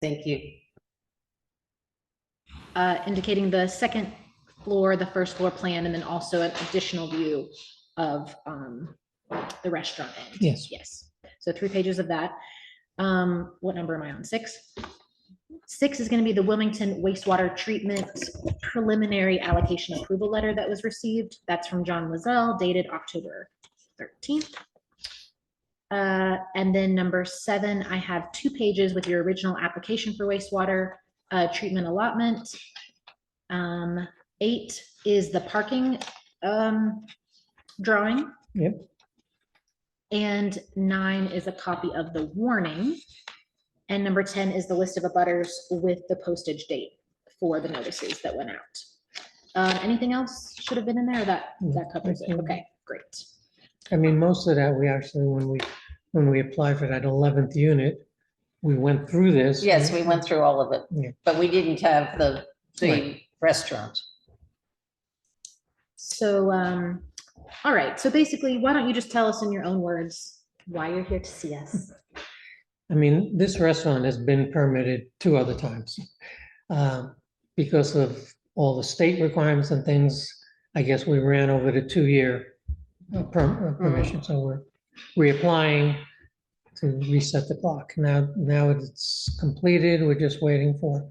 Thank you. Indicating the second floor, the first floor plan, and then also an additional view of the restaurant end. Yes. Yes. So 3 pages of that. What number am I on? 6? 6 is going to be the Wilmington wastewater treatment preliminary allocation approval letter that was received. That's from John Lizelle, dated October 13th. And then number 7, I have 2 pages with your original application for wastewater treatment allotment. 8 is the parking drawing. Yep. And 9 is a copy of the warning. And number 10 is the list of abutters with the postage date for the notices that went out. Anything else should have been in there? That covers it. Okay, great. I mean, most of that, we actually, when we applied for that 11th unit, we went through this. Yes, we went through all of it, Yeah. but we didn't have the Right. restaurant. So, all right. So basically, why don't you just tell us in your own words why you're here to see us? I mean, this restaurant has been permitted 2 other times. Because of all the state requirements and things, I guess we ran over the 2-year permission. So we're reapplying to reset the clock. Now it's completed. We're just waiting for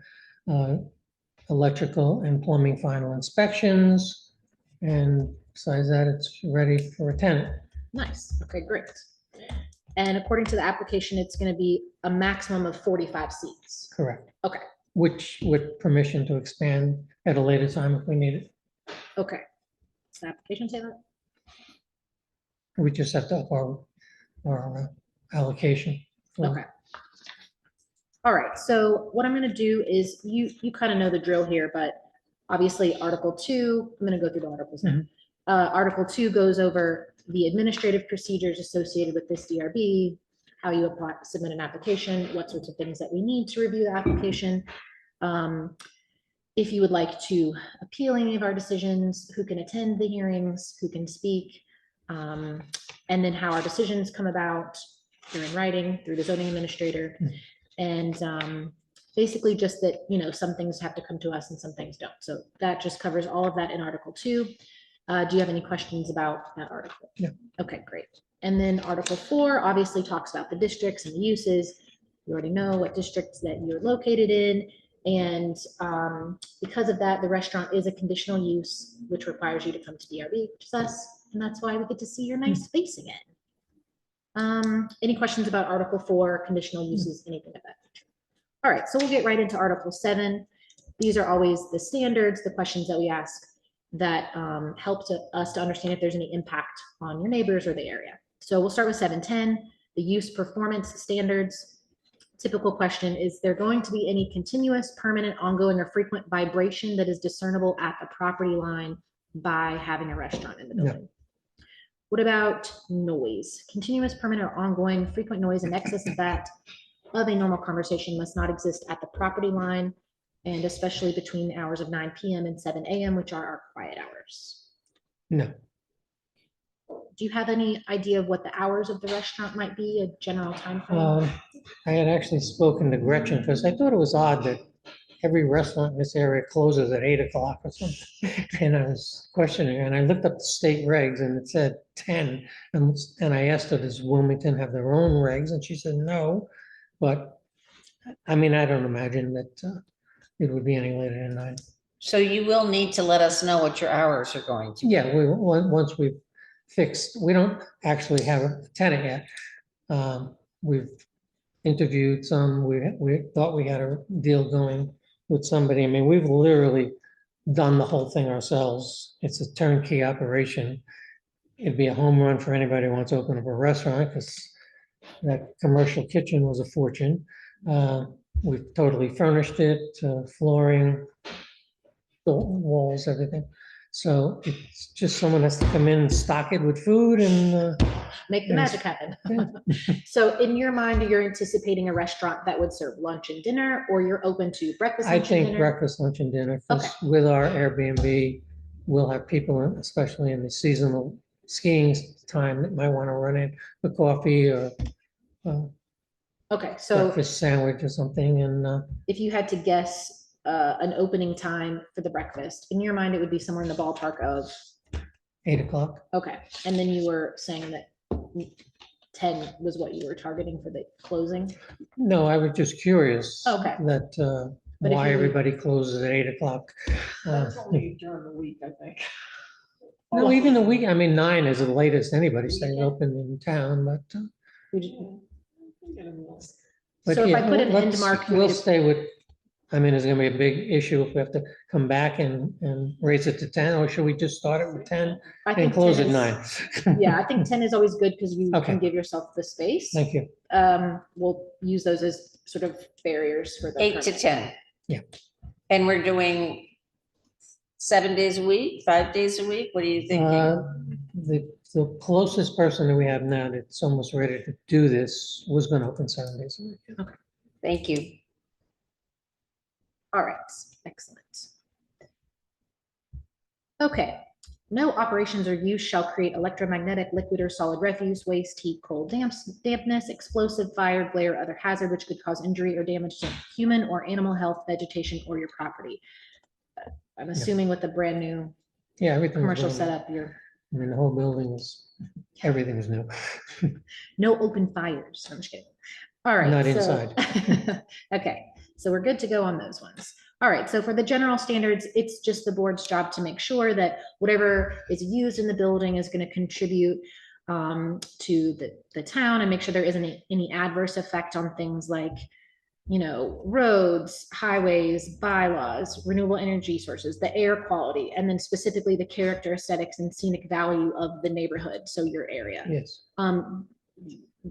electrical and plumbing final inspections. And besides that, it's ready for a tenant. Nice. Okay, great. And according to the application, it's going to be a maximum of 45 seats. Correct. Okay. Which with permission to expand at a later time if we need it. Okay. Does the application say that? We just have to up our allocation. Okay. All right. So what I'm going to do is you kind of know the drill here, but obviously Article 2, I'm going to go through the articles now. Article 2 goes over the administrative procedures associated with this DRB, how you apply, submit an application, what sorts of things that we need to review the application. If you would like to appeal any of our decisions, who can attend the hearings, who can speak, and then how our decisions come about. They're in writing through the zoning administrator. And basically just that, you know, some things have to come to us and some things don't. So that just covers all of that in Article 2. Do you have any questions about that article? No. Okay, great. And then Article 4 obviously talks about the districts and the uses. You already know what districts that you're located in. And because of that, the restaurant is a conditional use, which requires you to come to DRB, which is us. And that's why we get to see your nice face again. Any questions about Article 4, conditional uses, anything of that nature? All right, so we'll get right into Article 7. These are always the standards, the questions that we ask that help us to understand if there's any impact on your neighbors or the area. So we'll start with 7.10, the use performance standards. Typical question, is there going to be any continuous, permanent, ongoing, or frequent vibration that is discernible at the property line by having a restaurant in the building? No. What about noise? Continuous, permanent, or ongoing, frequent noise in excess of that of a normal conversation must not exist at the property line, and especially between the hours of 9 p.m. and 7 a.m., which are our quiet hours. No. Do you have any idea of what the hours of the restaurant might be, a general time frame? I had actually spoken to Gretchen because I thought it was odd that every restaurant in this area closes at 8 o'clock or something. And I was questioning, and I looked up the state regs and it said 10. And I asked her, does Wilmington have their own regs? And she said, no. But I mean, I don't imagine that it would be any later than 9. So you will need to let us know what your hours are going to be. Yeah, once we've fixed, we don't actually have a tenant yet. We've interviewed some, we thought we had a deal going with somebody. I mean, we've literally done the whole thing ourselves. It's a turnkey operation. It'd be a home run for anybody who wants to open up a restaurant because that commercial kitchen was a fortune. We've totally furnished it, flooring, the walls, everything. So it's just someone has to come in and stock it with food and make the magic happen. So in your mind, you're anticipating a restaurant that would serve lunch and dinner, or you're open to breakfast, lunch, and dinner? Breakfast, lunch, and dinner. Okay. With our Airbnb, we'll have people, especially in the seasonal skiing time, that might want to run in for coffee or Okay, so breakfast sandwich or something, and if you had to guess an opening time for the breakfast, in your mind, it would be somewhere in the ballpark of, 8 o'clock. okay. And then you were saying that 10 was what you were targeting for the closing? No, I was just curious. Okay. That, But if why you- everybody closes at 8 o'clock. That's only during the week, I think. No, even the week, I mean, 9 is the latest anybody stays open in town, but. But So if yeah, I put an end let's- mark, We'll stay with, I mean, it's gonna be a big issue if we have to come back and raise it to 10, or should we just start it with 10 I and think close 10 at is- 9? Yeah, I think 10 is always good because you Okay. can give yourself the space. Thank you. We'll use those as sort of barriers for the. 8 to permit. 10. Yeah. And we're doing 7 days a week, 5 days a week? What are you thinking? The closest person that we have now that's almost ready to do this was gonna open 7 days a week. Thank you. All right, excellent. Okay, no operations or use shall create electromagnetic, liquid, or solid refuse, waste, heat, cold, dampness, explosive, fire, glare, or other hazard which could cause injury or damage to human or animal health, vegetation, or your property. I'm assuming with the brand new Yeah, everything. commercial setup, you're I mean, the whole building is, everything is new. no open fires. I'm just kidding. All right. Not so- inside. Okay, so we're good to go on those ones. All right, so for the general standards, it's just the board's job to make sure that whatever is used in the building is going to contribute to the town and make sure there isn't any adverse effect on things like, you know, roads, highways, bylaws, renewable energy sources, the air quality, and then specifically the character, aesthetics, and scenic value of the neighborhood, so your area. Yes.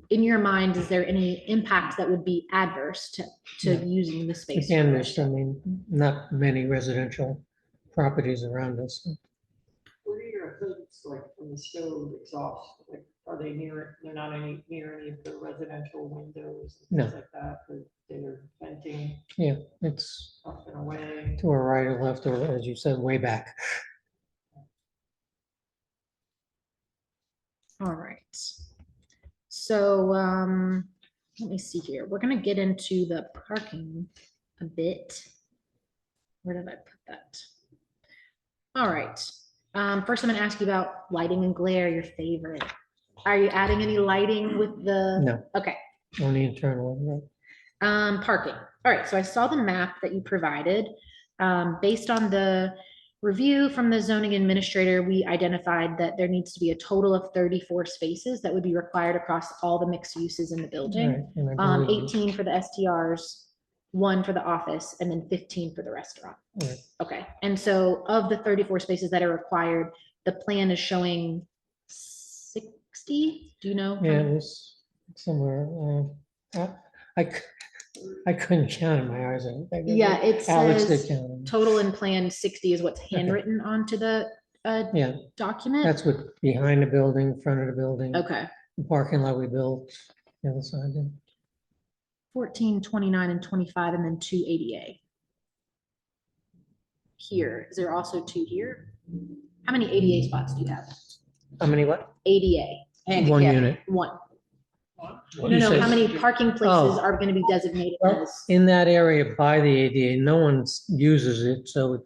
In your mind, is there any impact that would be adverse to No. using the space? for Again, the there's, I restaurant? mean, not many residential properties around us. Where are your hoods, like from the stove exhaust, like, are they they're not near any of the residential windows and No. things like that, but they're venting Yeah, it's up and away? to our right or left, or as you said, way back. All right. So, let me see here. We're gonna get into the parking a bit. Where did I put that? All right. First I'm gonna ask you about lighting and glare, your favorite. Are you adding any lighting with the? No, Okay. only internal. Right? Parking. All right, so I saw the map that you provided. Based on the review from the zoning administrator, we identified that there needs to be a total of 34 spaces that would be required across all the mixed uses in the building. Right, and I believe- 18 for the STRs, 1 for the office, and then 15 for the restaurant. Right. Okay, and so of the 34 spaces that are required, the plan is showing 60, do you know? Yeah, it was somewhere, I couldn't count in my eyes. Yeah, it Alex did says count them. total and plan 60 is what's handwritten onto the Yeah, document. that's what, behind the building, front of the building. Okay, The parking lot we built, the other side. yeah. 14, 29, and 25, and then 2 ADA. Here, is there also 2 here? How many ADA spots do you have? How many what? ADA, One Handicap. unit. 1. No, You no, said- how many parking places Oh. are going to be designated Well, as? in that area by the ADA, no one uses it, so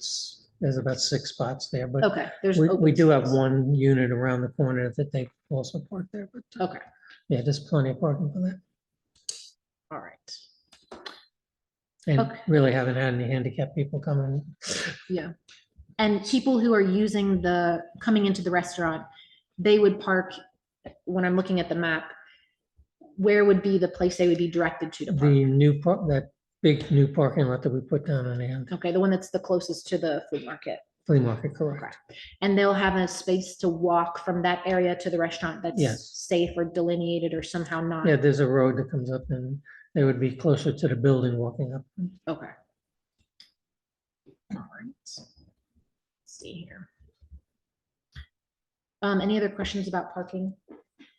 there's about 6 spots there, but Okay, there's. we open do have space. one unit around the corner that they also park there, but Okay, yeah, there's plenty of parking for that. all right, And Okay. really haven't had any handicapped people come in. yeah. And people who are using coming into the restaurant, they would park, when I'm looking at the map, where would be the place they would be directed to park? The new park, that big new parking lot that we put down on the end, Okay, the one that's the closest to the food market. flea market, correct? And they'll have a space to walk from that area to the restaurant that's Yes. safe or delineated or somehow not. Yeah, there's a road that comes up and they would be closer to the building walking up. Okay. All right. Let's see here. Any other questions about parking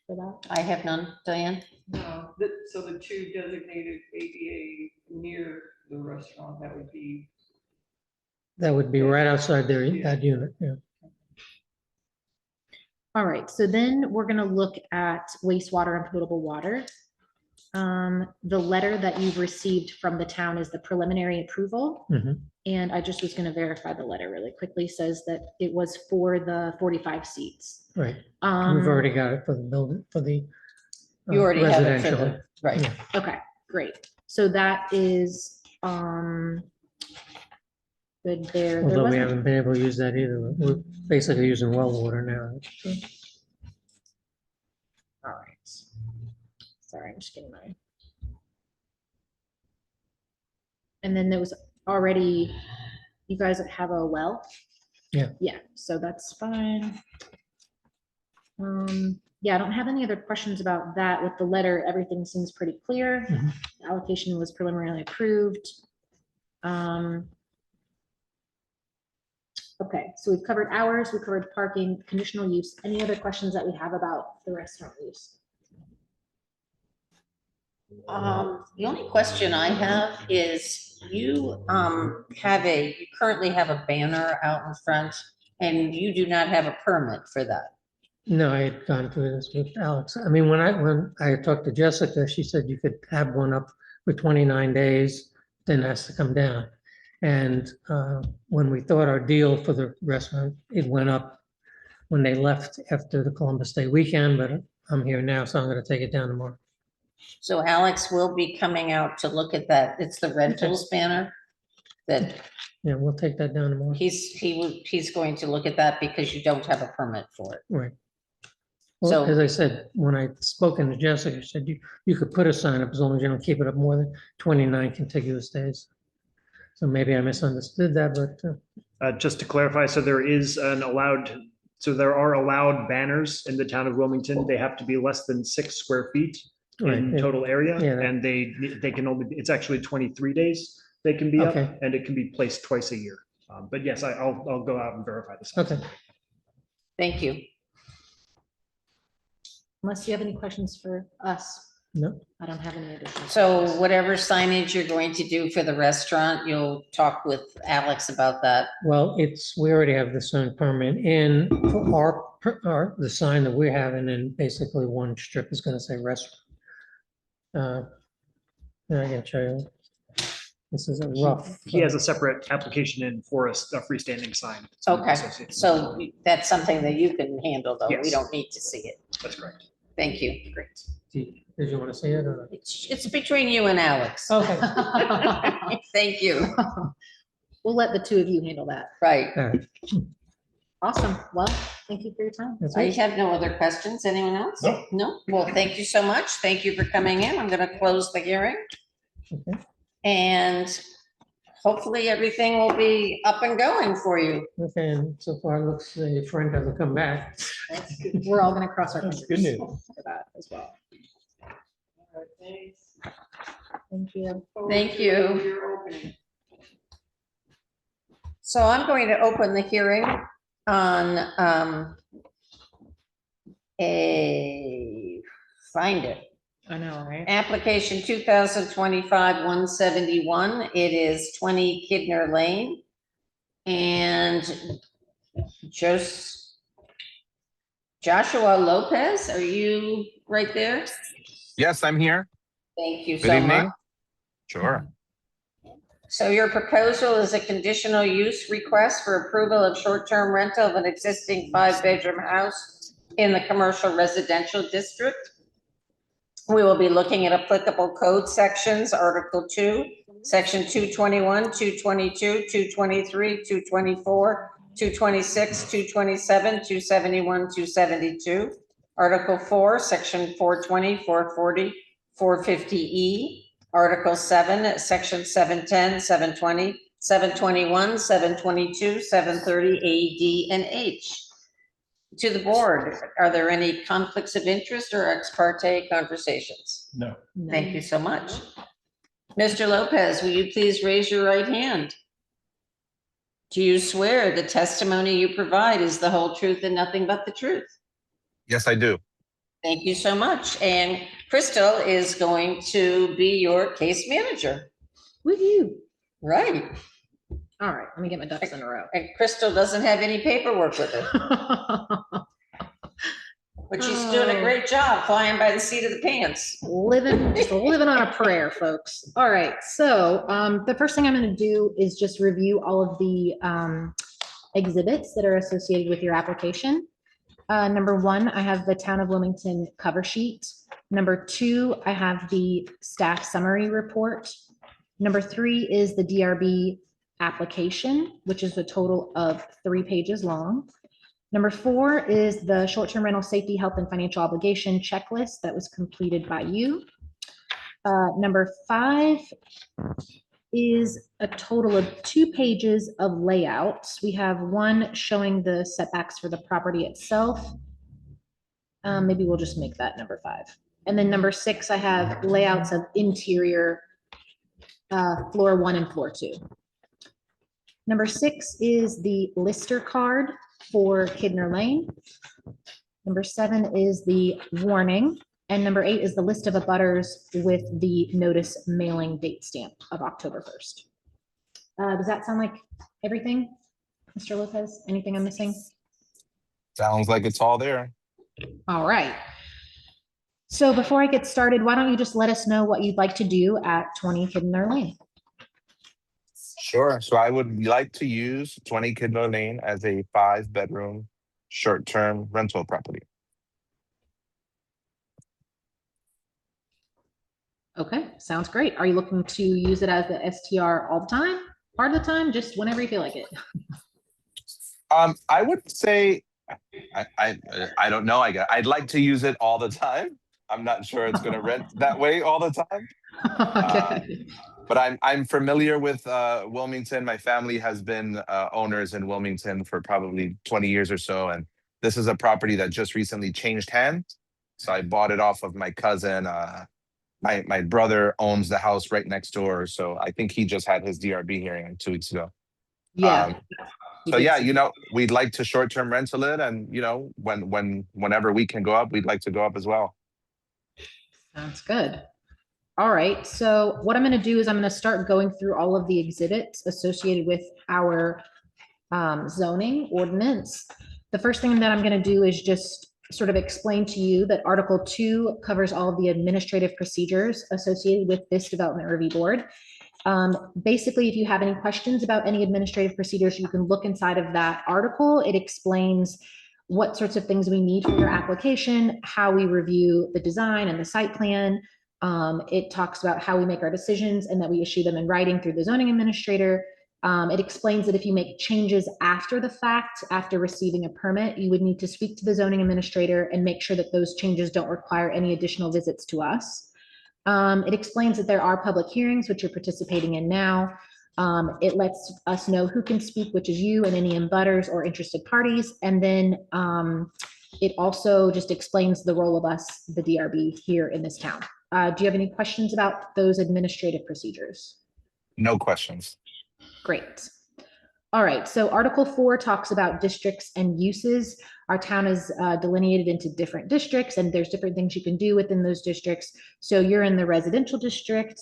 for that? I have none. Diane? No, so the 2 designated ADA near the restaurant, that would be, That would be right outside there, that unit, yeah. All right, so then we're gonna look at wastewater and potable water. The letter that you've received from the town is the preliminary approval. Mhm. And I just was gonna verify the letter really quickly, says that it was for the 45 seats. Right, we've Um, already got it for the building, for the You already have it for residential. the, right. Yeah. Okay, great. So that is, good there. There Although we wasn't- haven't been able to use that either. We're basically using well water now. All right. Sorry, I'm just getting my. And then there was already, you guys have a well? Yeah. Yeah, so that's fine. Yeah, I don't have any other questions about that. With the letter, everything seems pretty clear. Mhm. The Allocation was preliminarily approved. Okay, so we've covered hours, we covered parking, conditional use. Any other questions that we have about the restaurant use? The only question I have is you currently have a banner out in front and you do not have a permit for that. No, I had gone through this with Alex. I mean, when I talked to Jessica, she said you could have one up for 29 days, then it has to come down. And when we thought our deal for the restaurant, it went up when they left after the Columbus Day weekend, but I'm here now, so I'm gonna take it down tomorrow. So Alex will be coming out to look at that. It's the rentals banner that Yeah, we'll take that down tomorrow. he's going to look at that because you don't have a permit for it. Right. Well, So- as I said, when I spoken to Jessica, she said you could put a sign up as long as you don't keep it up more than 29 contiguous days. So maybe I misunderstood that, but Just to clarify, so there are allowed banners in the town of Wilmington. They have to be less than 6 square feet right, in yeah, total area, Yeah. and they can only, it's actually 23 days they can be up, Okay. and it can be placed twice a year. But yes, I'll go out and verify this. okay. Thank you. Unless you have any questions for us, No, I don't have any additional. So whatever signage you're going to do for the restaurant, you'll talk with Alex about that. well, we already have the sign permit in for the sign that we're having, and basically one strip is gonna say restaurant. And I can show you. This is a rough. He has a separate application in for a freestanding sign. Okay, associated. so that's something that you can handle, though. We Yes. don't need to see it. That's correct. Thank you. Great. Did you want to see it or? It's between you and Alex. Okay. Thank you. We'll let the two of you handle that. Right. All right. Awesome. Well, thank you for your time. That's I it. have no other questions. Anyone else? No. No? Well, thank you so much. Thank you for coming in. I'm gonna close the hearing. Okay. And hopefully everything will be up and going for you. Okay, and so far it looks the friend hasn't come back. We're all gonna cross our That's fingers good news. for that as well. All right, thanks. Thank you. Forward Thank to you. your opening. So I'm going to open the hearing on find it. I know, right? Application 2025-171. It is 20 Kidner Lane. And Joshua Lopez, are you right there? Yes, I'm here. Thank you Good so much. evening. Sure. So your proposal is a conditional use request for approval of short-term rental of an existing 5-bedroom house in the commercial residential district. We will be looking at applicable code sections, Article 2, Section 221, 222, 223, 224, 226, 227, 271, 272. Article 4, Section 420, 440, 450E. Article 7, Section 710, 720, 721, 722, 730, A, D, and H. To the board, are there any conflicts of interest or ex parte conversations? No. Thank you so much. Mr. Lopez, will you please raise your right hand? Do you swear the testimony you provide is the whole truth and nothing but the truth? Yes, I do. Thank you so much. And Crystal is going to be your case manager, Woo-hoo. right? All right, let me get my ducks in a row. And Crystal doesn't have any paperwork with her. Which he's doing a great job flying by the seat of the pants. Just living on a prayer, folks. All right, so the first thing I'm going to do is just review all of the exhibits that are associated with your application. Number one, I have the Town of Wilmington cover sheet. Number two, I have the staff summary report. Number three is the DRB application, which is a total of 3 pages long. Number four is the short-term rental safety, health, and financial obligation checklist that was completed by you. Number five is a total of 2 pages of layouts. We have one showing the setbacks for the property itself. Maybe we'll just make that number 5. And then number 6, I have layouts of interior floor 1 and floor 2. Number 6 is the lister card for Kidner Lane. Number 7 is the warning. And number 8 is the list of abutters with the notice mailing date stamp of October 1st. Does that sound like everything, Mr. Lopez? Anything I'm missing? Sounds like it's all there. All right. So before I get started, why don't you just let us know what you'd like to do at 20 Kidner Lane? Sure. So I would like to use 20 Kidner Lane as a 5-bedroom short-term rental property. Okay, sounds great. Are you looking to use it as the STR all the time, part of the time, just whenever you feel like it? I would say, I don't know. I'd like to use it all the time. I'm not sure it's going to rent that way all the time. Okay. But I'm familiar with Wilmington. My family has been owners in Wilmington for probably 20 years or so. And this is a property that just recently changed hands. So I bought it off of my cousin. My brother owns the house right next door. So I think he just had his DRB hearing like 2 weeks ago. Yeah. So yeah, we'd like to short-term rental it. And, whenever we can go up, we'd like to go up as well. Sounds good. All right, so what I'm going to do is I'm going to start going through all of the exhibits associated with our zoning ordinance. The first thing that I'm going to do is just sort of explain to you that Article 2 covers all of the administrative procedures associated with this Development Review Board. Basically, if you have any questions about any administrative procedures, you can look inside of that article. It explains what sorts of things we need for your application, how we review the design and the site plan. It talks about how we make our decisions and that we issue them in writing through the zoning administrator. It explains that if you make changes after the fact, after receiving a permit, you would need to speak to the zoning administrator and make sure that those changes don't require any additional visits to us. It explains that there are public hearings, which you're participating in now. It lets us know who can speak, which is you and any abutters or interested parties. And then it also just explains the role of us, the DRB, here in this town. Do you have any questions about those administrative procedures? No questions. Great. All right, so Article 4 talks about districts and uses. Our town is delineated into different districts, and there's different things you can do within those districts. So you're in the residential district.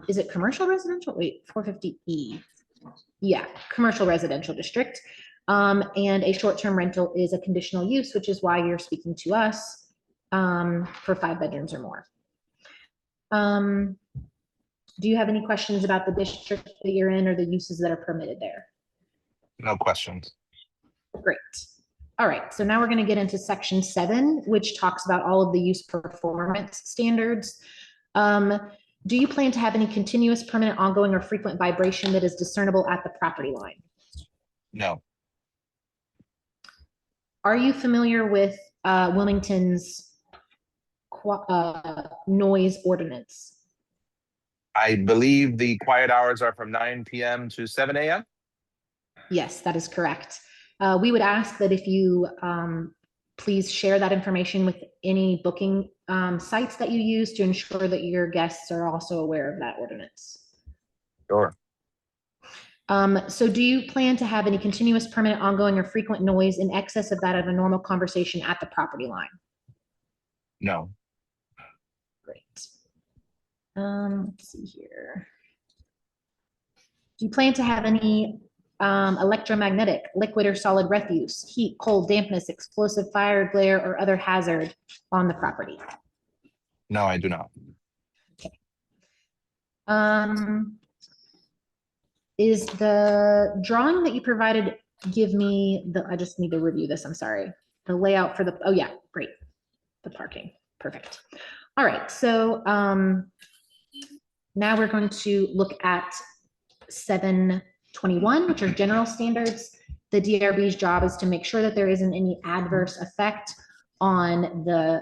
Is it commercial residential? Wait, 450E. Yeah, commercial residential district. And a short-term rental is a conditional use, which is why you're speaking to us for 5 bedrooms or more. Do you have any questions about the district that you're in or the uses that are permitted there? No questions. Great. All right, so now we're going to get into section 7, which talks about all of the use performance standards. Do you plan to have any continuous, permanent, ongoing, or frequent vibration that is discernible at the property line? No. Are you familiar with Wilmington's noise ordinance? I believe the quiet hours are from 9 p.m. to 7 a.m. Yes, that is correct. We would ask that if you please share that information with any booking sites that you use to ensure that your guests are also aware of that ordinance. Sure. So do you plan to have any continuous, permanent, ongoing, or frequent noise in excess of that of a normal conversation at the property line? No. Great. Let's see here. Do you plan to have any electromagnetic, liquid or solid refuse, heat, cold, dampness, explosive fire, glare, or other hazard on the property. No, I do not. Is the drawing that you provided, give me the, I just need to review this, I'm sorry. The layout for the, oh yeah, great. The parking, perfect. All right, so now we're going to look at 721, which are general standards. The DRB's job is to make sure that there isn't any adverse effect on the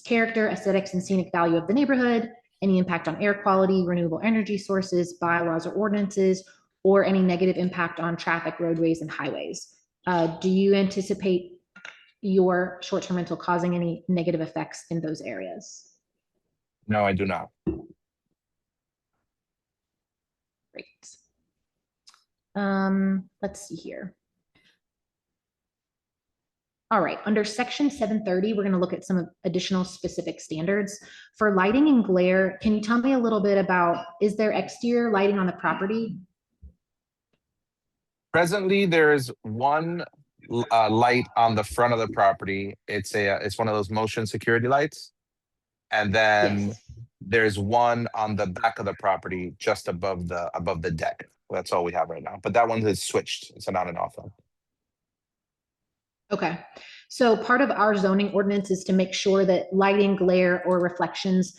character, aesthetics, and scenic value of the neighborhood, any impact on air quality, renewable energy sources, bylaws or ordinances, or any negative impact on traffic, roadways, and highways. Do you anticipate your short-term rental causing any negative effects in those areas? No, I do not. Great. Let's see here. All right, under section 730, we're going to look at some additional specific standards. For lighting and glare, can you tell me a little bit about, is there exterior lighting on the property? Presently, there is one light on the front of the property. It's one of those motion security lights. And then Yes. there's one on the back of the property just above the deck. That's all we have right now. But that one is switched. It's an on and off one. Okay, so part of our zoning ordinance is to make sure that lighting, glare, or reflections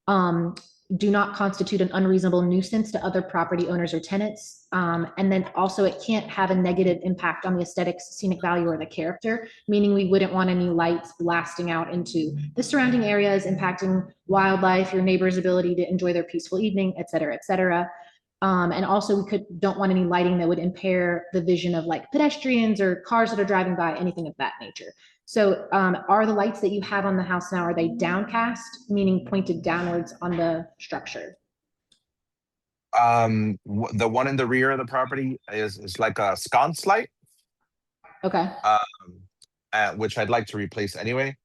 do not constitute an unreasonable nuisance to other property owners or tenants. And then also it can't have a negative impact on the aesthetics, scenic value, or the character, meaning we wouldn't want any lights blasting out into the surrounding areas, impacting wildlife, your neighbor's ability to enjoy their peaceful evening, et cetera, et cetera. And also we don't want any lighting that would impair the vision of like pedestrians or cars that are driving by, anything of that nature. So are the lights that you have on the house now, are they downcast, meaning pointed downwards on the structure? The one in the rear of the property is like a sconce light, Okay, which I'd like to replace anyway.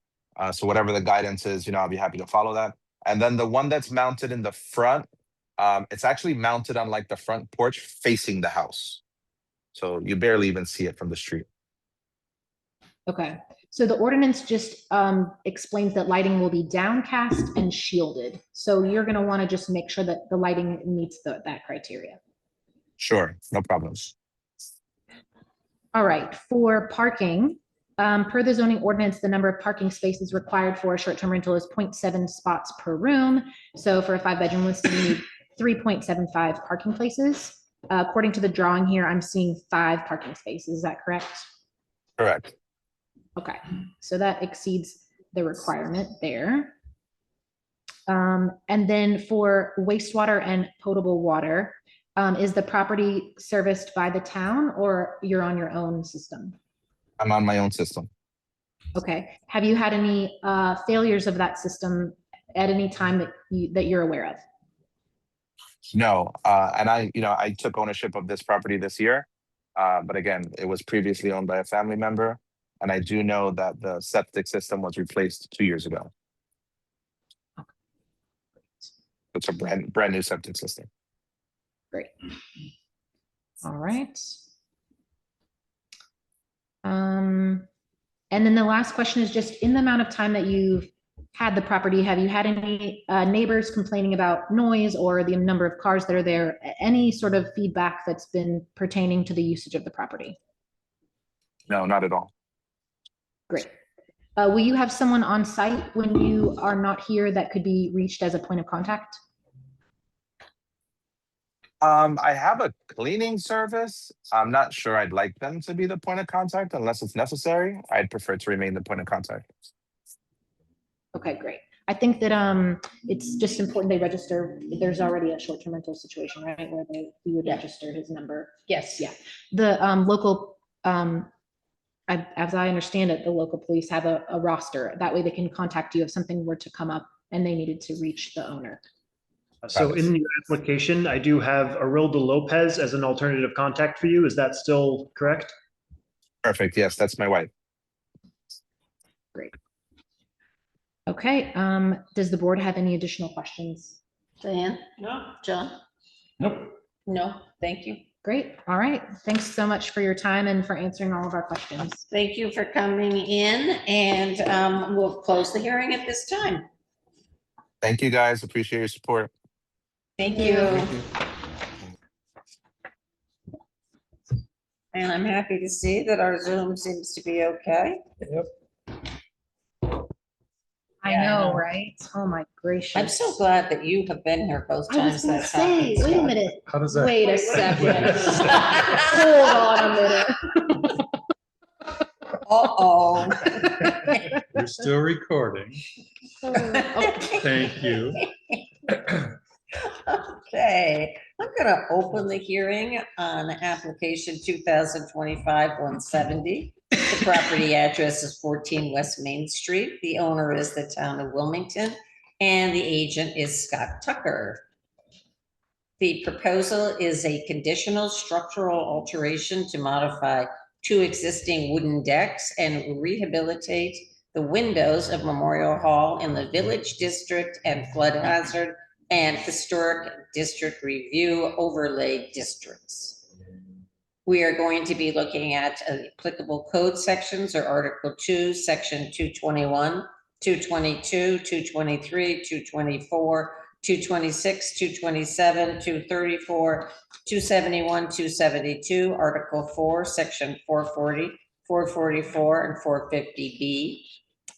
So whatever the guidance is, I'll be happy to follow that. And then the one that's mounted in the front, it's actually mounted on like the front porch facing the house. So you barely even see it from the street. okay. So the ordinance just explains that lighting will be downcast and shielded. So you're gonna wanna just make sure that the lighting meets that criteria. Sure, no problems. All right, for parking, per the zoning ordinance, the number of parking spaces required for a short-term rental is 0.7 spots per room. So for a 5-bedroom listing, you need 3.75 parking places. According to the drawing here, I'm seeing 5 parking spaces. Is that correct? Correct. Okay, so that exceeds the requirement there. And then for wastewater and potable water, is the property serviced by the town or you're on your own system? I'm on my own system. Okay, have you had any failures of that system at any time that you're aware of? No, and I took ownership of this property this year. But again, it was previously owned by a family member. And I do know that the septic system was replaced 2 years ago. It's a brand new septic system. Great. All right. And then the last question is just in the amount of time that you've had the property, have you had any neighbors complaining about noise or the number of cars that are there? Any sort of feedback that's been pertaining to the usage of the property? No, not at all. Great. Will you have someone on site when you are not here that could be reached as a point of contact? I have a cleaning service. I'm not sure I'd like them to be the point of contact unless it's necessary. I'd prefer to remain the point of contact. Okay, great. I think that it's just important they register. There's already a short-term rental situation, right, where he would register his number. Yes. Yeah. The local, as I understand it, the local police have a roster. That way they can contact you if something were to come up and they needed to reach the owner. So in your application, I do have Arilda Lopez as an alternative contact for you. Is that still correct? Perfect. Yes, that's my wife. Great. Okay, does the board have any additional questions? Diane? No, John? Nope. No, thank you. Great. All right. Thanks so much for your time and for answering all of our questions. Thank you for coming in, and we'll close the hearing at this time. Thank you, guys. Appreciate your support. Thank you. And I'm happy to see that our Zoom seems to be okay. I know, right? Oh my gracious. I'm so glad that you have been here both I was times gonna that's say, happened. wait a Scott. minute. How does that? Wait a second. Hold on a minute. Uh-oh. We're still recording. Oh, Thank you. Okay, I'm gonna open the hearing on application 2025-170. The property address is 14 West Main Street. The owner is the town of Wilmington, and the agent is Scott Tucker. The proposal is a conditional structural alteration to modify 2 existing wooden decks and rehabilitate the windows of Memorial Hall in the Village District and Flood Hazard and Historic District Review Overlay Districts. We are going to be looking at applicable code sections or Article 2, Section 221, 222, 223, 224, 226, 227, 234, 271, 272, Article 4, Section 440, 444, and 450B.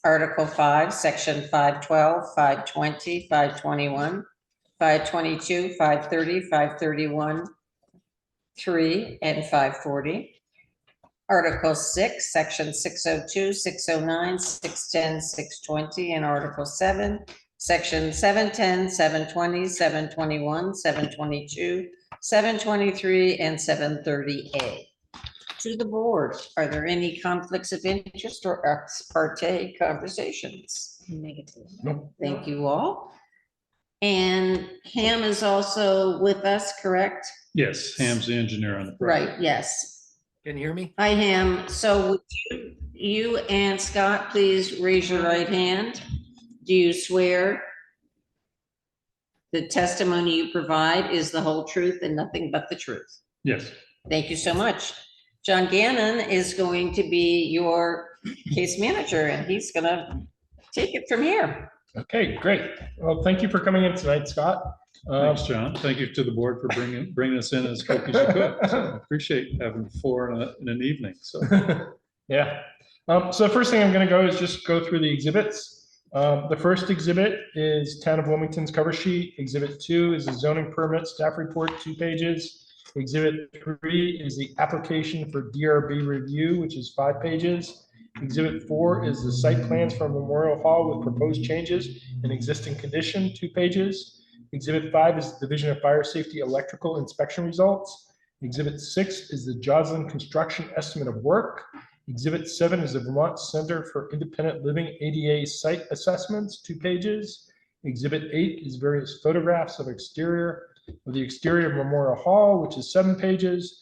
Article 5, Section 512, 520, 521, 522, 530, 531, 3, and 540. Article 6, Section 602, 609, 610, 620, and Article 7, Section 710, 720, 721, 722, 723, and 730A. To the board, are there any conflicts of interest or ex parte conversations? negative. Thank you all. And Ham is also with us, correct? Yes, Ham's the engineer on the project. Right, yes. Can you hear me? Hi, Ham. So would you and Scott, please raise your right hand. Do you swear the testimony you provide is the whole truth and nothing but the truth? Yes. Thank you so much. John Gannon is going to be your case manager, and he's gonna take it from here. Okay, great. Well, thank you for coming in tonight, Scott. Thanks, John. Thank you to the board for bringing us in as quick as you could. So I appreciate having 4 in an evening, so. Yeah. So the first thing I'm going to go is just go through the exhibits. The first exhibit is Town of Wilmington's cover sheet. Exhibit 2 is the zoning permit staff report, 2 pages. Exhibit 3 is the application for DRB review, which is 5 pages. Exhibit 4 is the site plans for Memorial Hall with proposed changes and existing condition, 2 pages. Exhibit 5 is the Division of Fire Safety electrical inspection results. Exhibit 6 is the Joslin construction estimate of work. Exhibit 7 is the Vermont Center for Independent Living ADA site assessments, 2 pages. Exhibit 8 is various photographs of the exterior of Memorial Hall, which is 7 pages.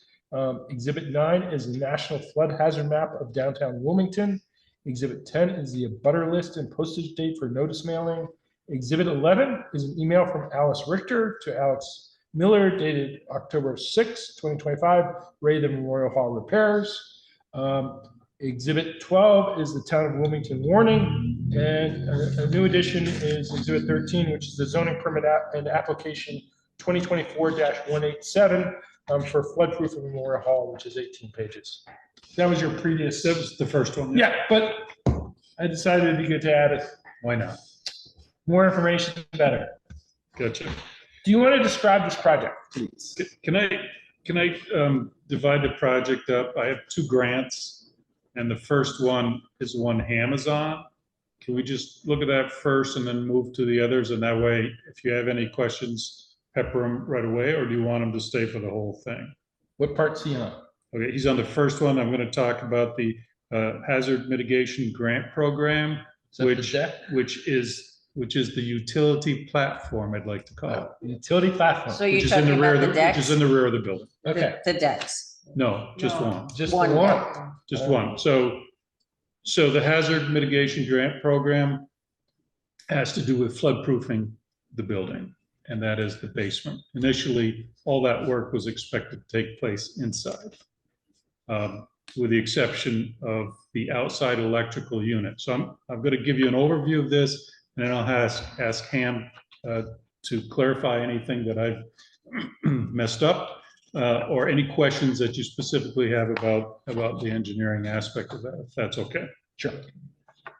Exhibit 9 is the National Flood Hazard Map of downtown Wilmington. Exhibit 10 is the abutter list and postage date for notice mailing. Exhibit 11 is an email from Alice Richter to Alex Miller dated October 6, 2025, related to Memorial Hall repairs. Exhibit 12 is the Town of Wilmington warning, and a new addition is Exhibit 13, which is the zoning permit and application 2024-187 for floodproof of Memorial Hall, which is 18 pages. That was your previous. That was the first one. Yeah, but I decided it'd be good to add it. Why not? More information, better. Gotcha. Do you want to describe this project, please? Can I divide the project up? I have 2 grants, and the first one is one Ham is on. Can we just look at that first and then move to the others? And that way, if you have any questions, pepper them right away, or do you want them to stay for the whole thing? What part's he on? Okay, he's on the first one. I'm going to talk about the hazard mitigation grant program, Is that the which deck? which is the utility platform, I'd like to call it. Utility platform. So you're Which is in talking the rear about of the the, which is decks? in the rear of the building. Okay, The decks. No, just No. one, just the One one. deck. just one. So the hazard mitigation grant program has to do with floodproofing the building. and that is the basement. Initially, all that work was expected to take place inside, with the exception of the outside electrical unit. So I'm going to give you an overview of this, and then I'll ask Ham to clarify anything that I've messed up, or any questions that you specifically have about the engineering aspect of that, if that's okay. Sure.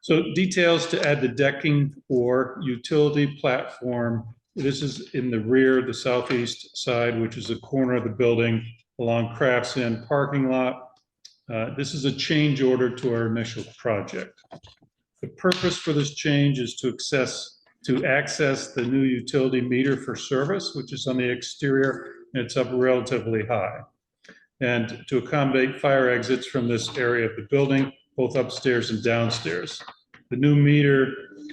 So details to add the decking or utility platform. This is in the rear, the southeast side, which is the corner of the building along Crafts Inn parking lot. This is a change order to our initial project. The purpose for this change is to access the new utility meter for service, which is on the exterior, and it's up relatively high. And to accommodate fire exits from this area of the building, both upstairs and downstairs. The new meter,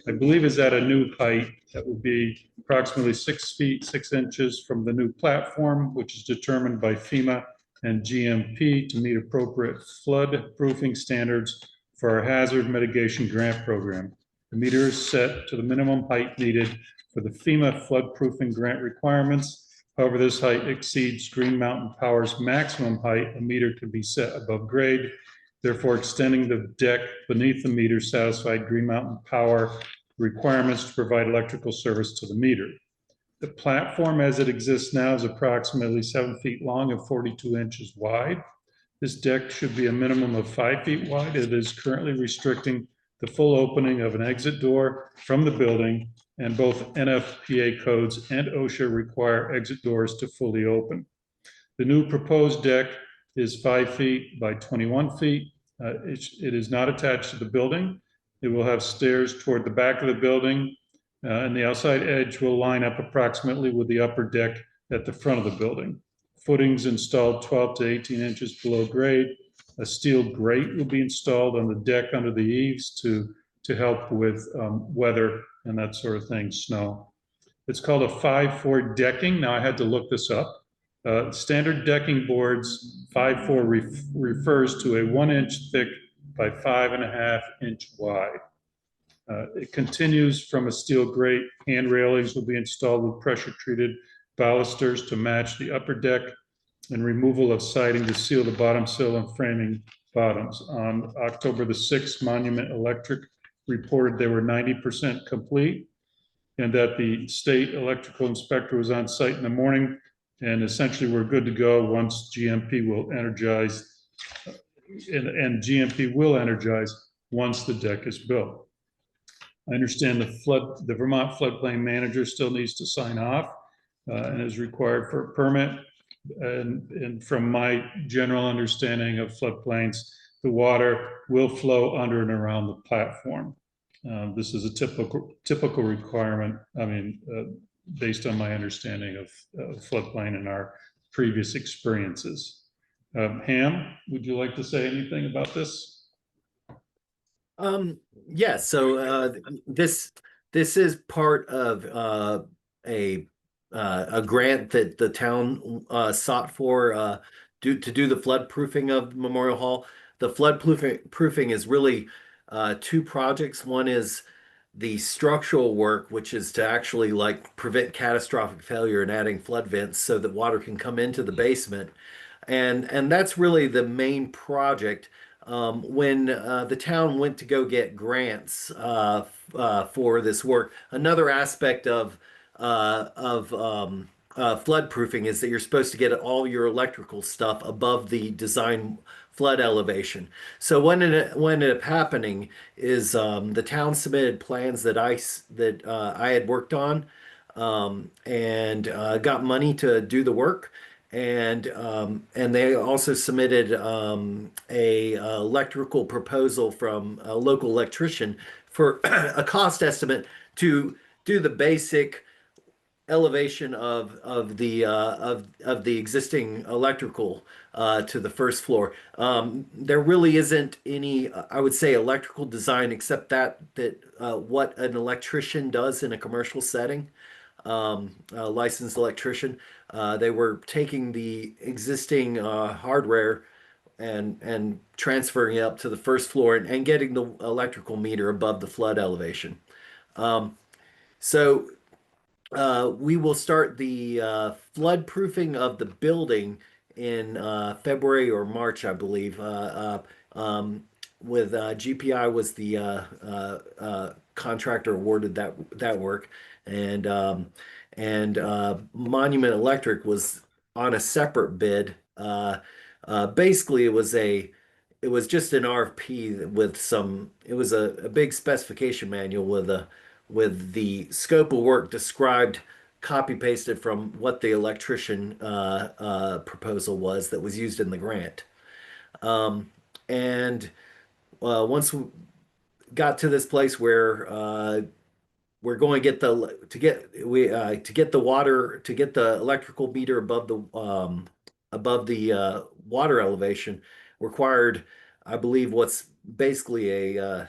I believe, is at a new height that will be approximately 6 feet, 6 inches from the new platform, which is determined by FEMA and GMP to meet appropriate flood proofing standards for our hazard mitigation grant program. The meter is set to the minimum height needed for the FEMA flood proofing grant requirements. However, this height exceeds Green Mountain Power's maximum height. A meter can be set above grade. Therefore, extending the deck beneath the meter satisfied Green Mountain Power requirements to provide electrical service to the meter. The platform as it exists now is approximately 7 feet long and 42 inches wide. This deck should be a minimum of 5 feet wide. It is currently restricting the full opening of an exit door from the building, and both NFPA codes and OSHA require exit doors to fully open. The new proposed deck is 5 feet by 21 feet. It is not attached to the building. It will have stairs toward the back of the building, and the outside edge will line up approximately with the upper deck at the front of the building. Footings installed 12 to 18 inches below grade. A steel grate will be installed on the deck under the eaves to help with weather and that sort of thing, snow. It's called a 5-4 decking. Now, I had to look this up. Standard decking boards, 5-4 refers to a 1 inch thick by 5.5 inch wide. It continues from a steel grate. Hand railings will be installed with pressure treated balusters to match the upper deck, and removal of siding to seal the bottom sill and framing bottoms. On October the 6th, Monument Electric reported they were 90% complete, and that the state electrical inspector was on site in the morning, and essentially we're good to go once GMP will energize, and GMP will energize once the deck is built. I understand the Vermont floodplain manager still needs to sign off and is required for a permit. And from my general understanding of floodplains, the water will flow under and around the platform. This is a typical requirement, based on my understanding of floodplain and our previous experiences. Ham, would you like to say anything about this? Yes. So this is part of a grant that the town sought for to do the flood proofing of Memorial Hall. The flood proofing is really 2 projects. One is the structural work, which is to actually prevent catastrophic failure and adding flood vents so that water can come into the basement. And that's really the main project. When the town went to go get grants for this work, another aspect of flood proofing is that you're supposed to get all your electrical stuff above the design flood elevation. So what ended up happening is the town submitted plans that I had worked on, and got money to do the work. And they also submitted a electrical proposal from a local electrician for a cost estimate to do the basic elevation of the existing electrical to the first floor. There really isn't any, I would say, electrical design except that what an electrician does in a commercial setting. A licensed electrician. They were taking the existing hardware and transferring it up to the first floor and getting the electrical meter above the flood elevation. So we will start the flood proofing of the building in February or March, I believe. With GPI was the contractor awarded that work, and Monument Electric was on a separate bid. Basically, it was just an RFP with some. It was a big specification manual with the scope of work described, copy pasted from what the electrician proposal was that was used in the grant. And once we got to this place where we're going to get the electrical meter above the water elevation required, I believe, what's basically the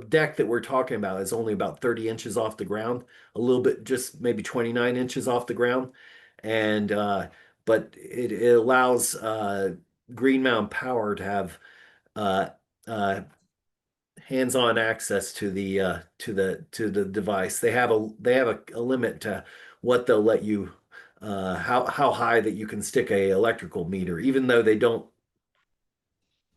deck that we're talking about is only about 30 inches off the ground, a little bit, just maybe 29 inches off the ground. And but it allows Green Mountain Power to have hands-on access to the device. They have a limit to what they'll let you how high that you can stick a electrical meter, even though they don't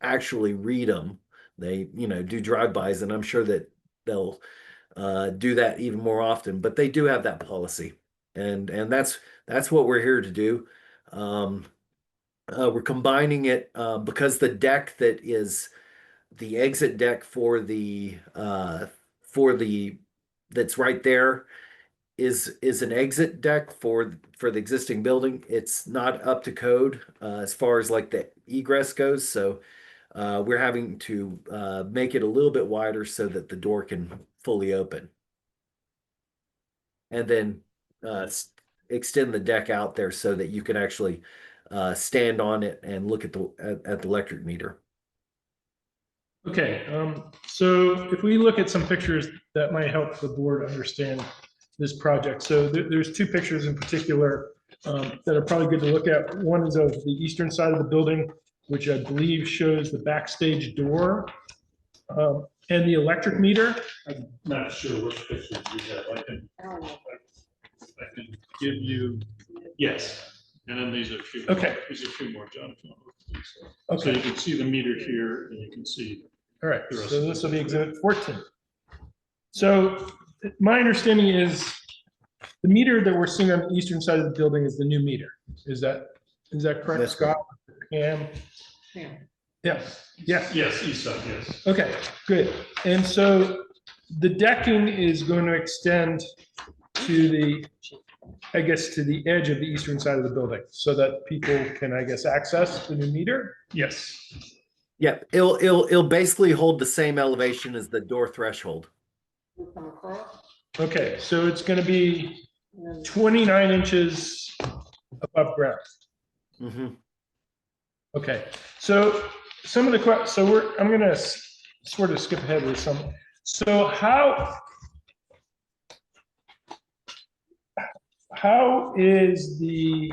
actually read them. They, do drive-bys, and I'm sure that they'll do that even more often. But they do have that policy, and that's what we're here to do. We're combining it because the deck that is the exit deck for the that's right there is an exit deck for the existing building. It's not up to code as far as like the egress goes, so we're having to make it a little bit wider so that the door can fully open, and then extend the deck out there so that you can actually stand on it and look at the electric meter. Okay, so if we look at some pictures that might help the board understand this project. So there's two pictures in particular that are probably good to look at. One is of the eastern side of the building, which I believe shows the backstage door and the electric meter. I'm not sure which pictures you have. I can give you, yes. And then these are a few. Okay. These are a few more, John. If you want to look at these. So Okay. you can see the meter here, and you can see. All right, so this will be exhibit 14. So my understanding is the meter that we're seeing on the eastern side of the building is the new meter. Is that correct, Yes. Scott? Pam? Yeah. Yeah, yeah. Yes, east side, yes. Okay, good. And so the decking is going to extend to the edge of the eastern side of the building so that people can, access the new meter? Yes. Yeah, it'll basically hold the same elevation as the door threshold. We'll come across, Okay, so it's going to be and then 29 inches above ground. Mm-hmm. Okay, so some of the I'm going to sort of skip ahead with some. So how is the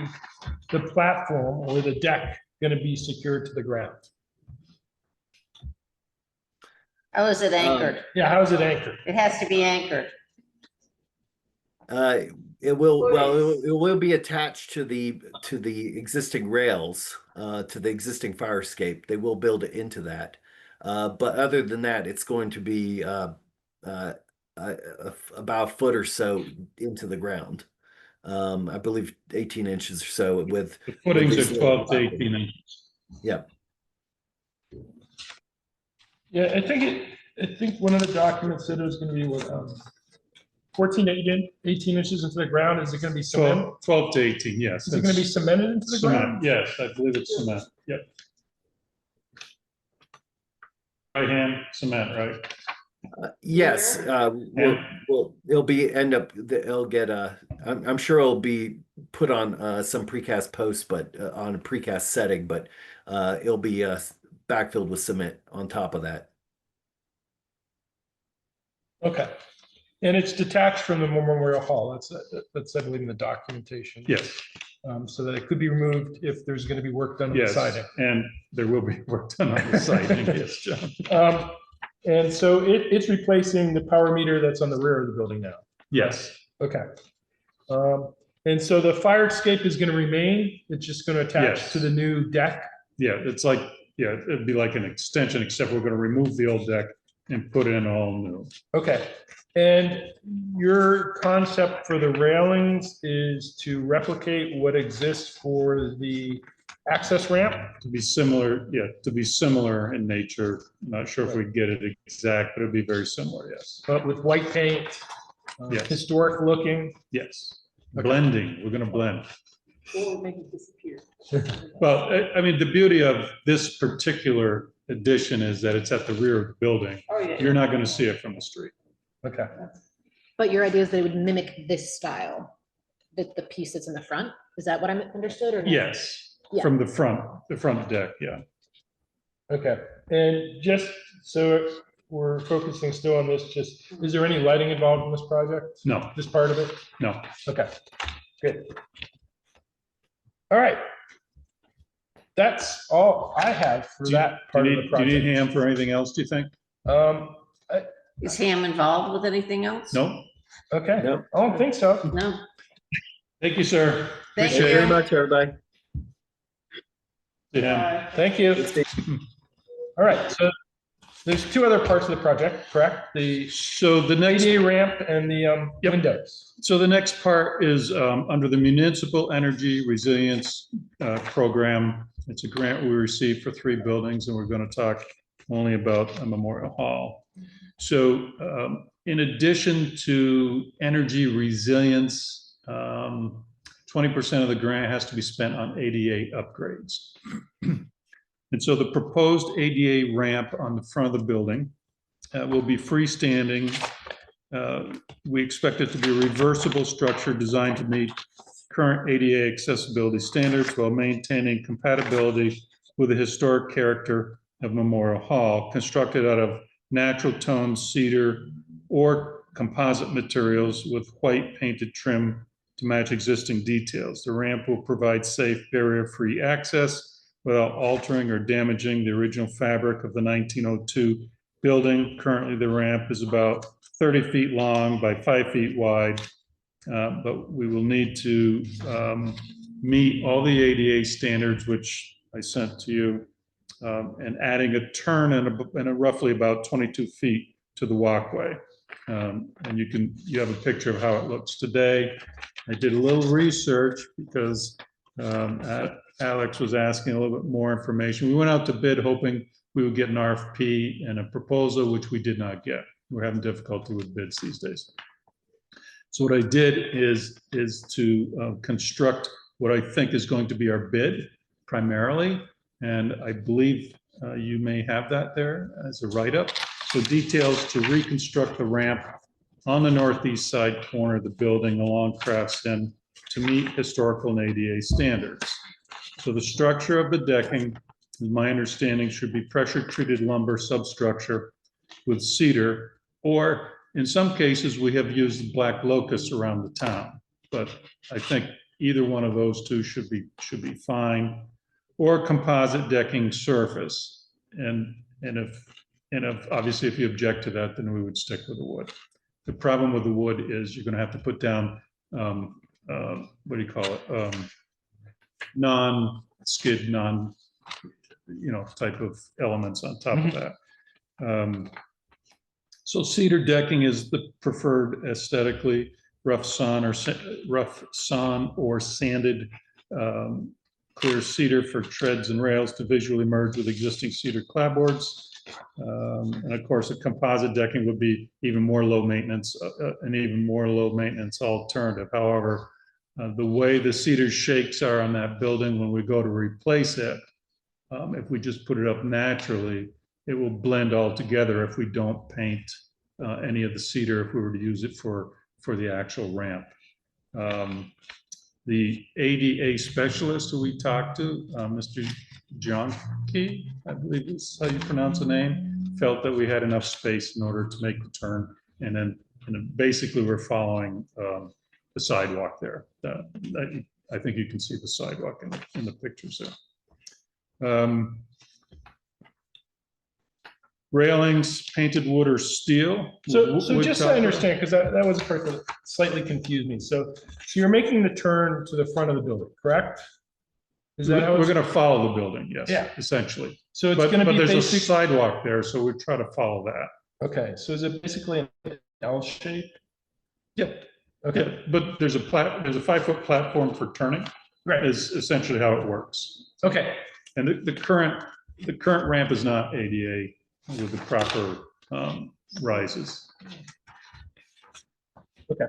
platform or the deck going to be secured to the ground? How is it anchored? Yeah, how is it anchored? It has to be anchored. It will be attached to the existing rails, to the existing fire escape. They will build it into that. But other than that, it's going to be about a foot or so into the ground. I believe 18 inches or so with The footings with are these 12 to little 18 inches. Yeah. Yeah, I think one of the documents said it was going to be what, 18 inches into the ground. Is it going to be cement? 12 to 18, yes. Is it going to be cemented into the ground? Cement, yes, I believe it's cement, yep. Right hand cement, right? Yes, it'll get I'm sure it'll be put on some precast posts, but on a precast setting, but it'll be backfilled with cement on top of that. Okay, and it's detached from the Memorial Hall. That's I believe in the documentation. Yes, So that it could be removed if there's going to be work done on the yes, siding. and there will be work done on the siding, yes, John. And so it's replacing the power meter that's on the rear of the building now. Yes, Okay. And so the fire escape is going to remain, it's just going to attach Yes. to the new deck? yeah, it's like, yeah, it'd be like an extension, except we're gonna remove the old deck and put in all new. Okay. And your concept for the railings is to replicate what exists for the access ramp? To be similar, yeah, to be similar in nature. Not sure if we get it exact, but it'd be very similar, yes. But with white paint, Yes. historic looking? Yes. Blending, we're gonna blend. Or make it disappear. Well, I mean, the beauty of this particular addition is that it's at the rear of the building. Oh, yeah. You're not gonna see it from the street. Okay. But your idea is they would mimic this style, the piece that's in the front? Is that what I understood or? no? Yes, Yeah. from the front deck, yeah. Okay. And just so we're focusing still on this, just, is there any lighting involved in this project? No, This part of it? no. Okay, good. All right. That's all I have for that part of the Do you project. need Ham for anything else, do you think? Is Ham involved with anything else? No? Okay, Nope. I don't think so. No. Thank you, sir. Thank Thank you Appreciate very it. much, everybody. See Ham. Thank you. Good to see All right, so there's two other parts of the project, correct? The So the next, ADA ramp and the Yep. windows. so the next part is under the Municipal Energy Resilience Program. It's a grant we received for 3 buildings, and we're going to talk only about a Memorial Hall. So in addition to energy resilience, 20% of the grant has to be spent on ADA upgrades. And so the proposed ADA ramp on the front of the building will be freestanding. We expect it to be a reversible structure designed to meet current ADA accessibility standards while maintaining compatibility with the historic character of Memorial Hall, constructed out of natural tone cedar or composite materials with white painted trim to match existing details. The ramp will provide safe, barrier-free access without altering or damaging the original fabric of the 1902 building. Currently, the ramp is about 30 feet long by 5 feet wide, but we will need to meet all the ADA standards, which I sent to you, and adding a turn and a roughly about 22 feet to the walkway. And you have a picture of how it looks today. I did a little research because Alex was asking a little bit more information. We went out to bid hoping we would get an RFP and a proposal, which we did not get. We're having difficulty with bids these days. So what I did is to construct what I think is going to be our bid primarily. And I believe you may have that there as a write-up. So details to reconstruct the ramp on the northeast side corner of the building along Crafts End to meet historical and ADA standards. So the structure of the decking, in my understanding, should be pressure-treated lumber substructure with cedar, or in some cases, we have used black locust around the town. But I think either one of those two should be fine, or composite decking surface. And if obviously if you object to that, then we would stick with the wood. The problem with the wood is you're going to have to put down what do you call it? Non-skid, type of elements on top of that. So cedar decking is the preferred aesthetically. Rough sawn or sanded clear cedar for treads and rails to visually merge with existing cedar clapboards. And of course, a composite decking would be even more low maintenance, an even more low maintenance alternative. However, the way the cedar shakes are on that building, when we go to replace it, if we just put it up naturally, it will blend all together if we don't paint any of the cedar, if we were to use it for the actual ramp. The ADA specialist who we talked to, Mr. Jonke, I believe is how you pronounce the name, felt that we had enough space in order to make the turn. And then basically we're following the sidewalk there. I think you can see the sidewalk in the pictures there. railings, painted wood or steel. So Wood just so top- I understand, because that was a part that slightly confused me. So you're making the turn to the front of the building, correct? Is that how We're it's, gonna follow the building, yes, Yeah. essentially. so it's But gonna be there's a basic, sidewalk there, so we try to follow that. okay, so is it basically an L shape? Yep. Okay, Yeah, but there's a 5-foot platform for turning, right, is essentially how it works. okay, And the current ramp is not ADA with the proper rises. Okay.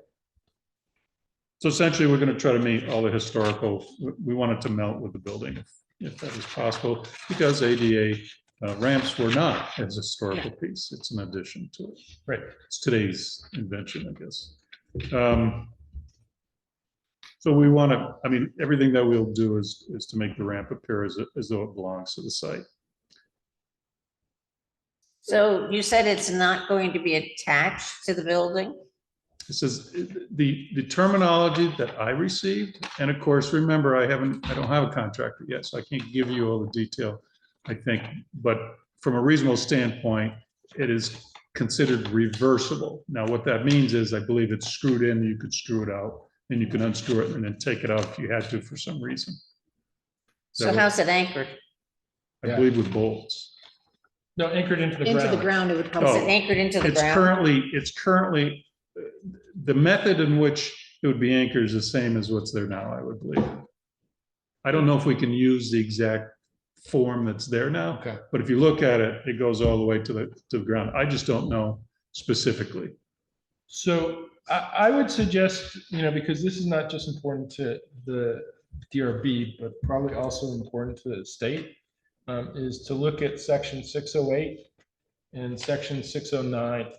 So essentially, we're gonna try to meet all the historical, we want it to melt with the building if that is possible, because ADA ramps were not as a historical piece. It's an addition to it. right. It's today's invention, I guess. So we want to, I mean, everything that we'll do is to make the ramp appear as though it belongs to the site. So you said it's not going to be attached to the building? This is the terminology that I received, and of course, remember, I don't have a contractor yet, so I can't give you all the detail, I think, but from a reasonable standpoint, it is considered reversible. Now, what that means is, I believe it's screwed in, you could screw it out, and you can unscrew it and then take it out if you had to for some reason. So how's it anchored? I believe with bolts. No, anchored into the ground. Into the ground, it would Is probably. it anchored into the It's ground? currently, the method in which it would be anchored is the same as what's there now, I would believe. I don't know if we can use the exact form that's there now. Okay. But if you look at it, it goes all the way to the ground. I just don't know specifically. So I would suggest, because this is not just important to the DRB, but probably also important to the state, is to look at section 608 and section 609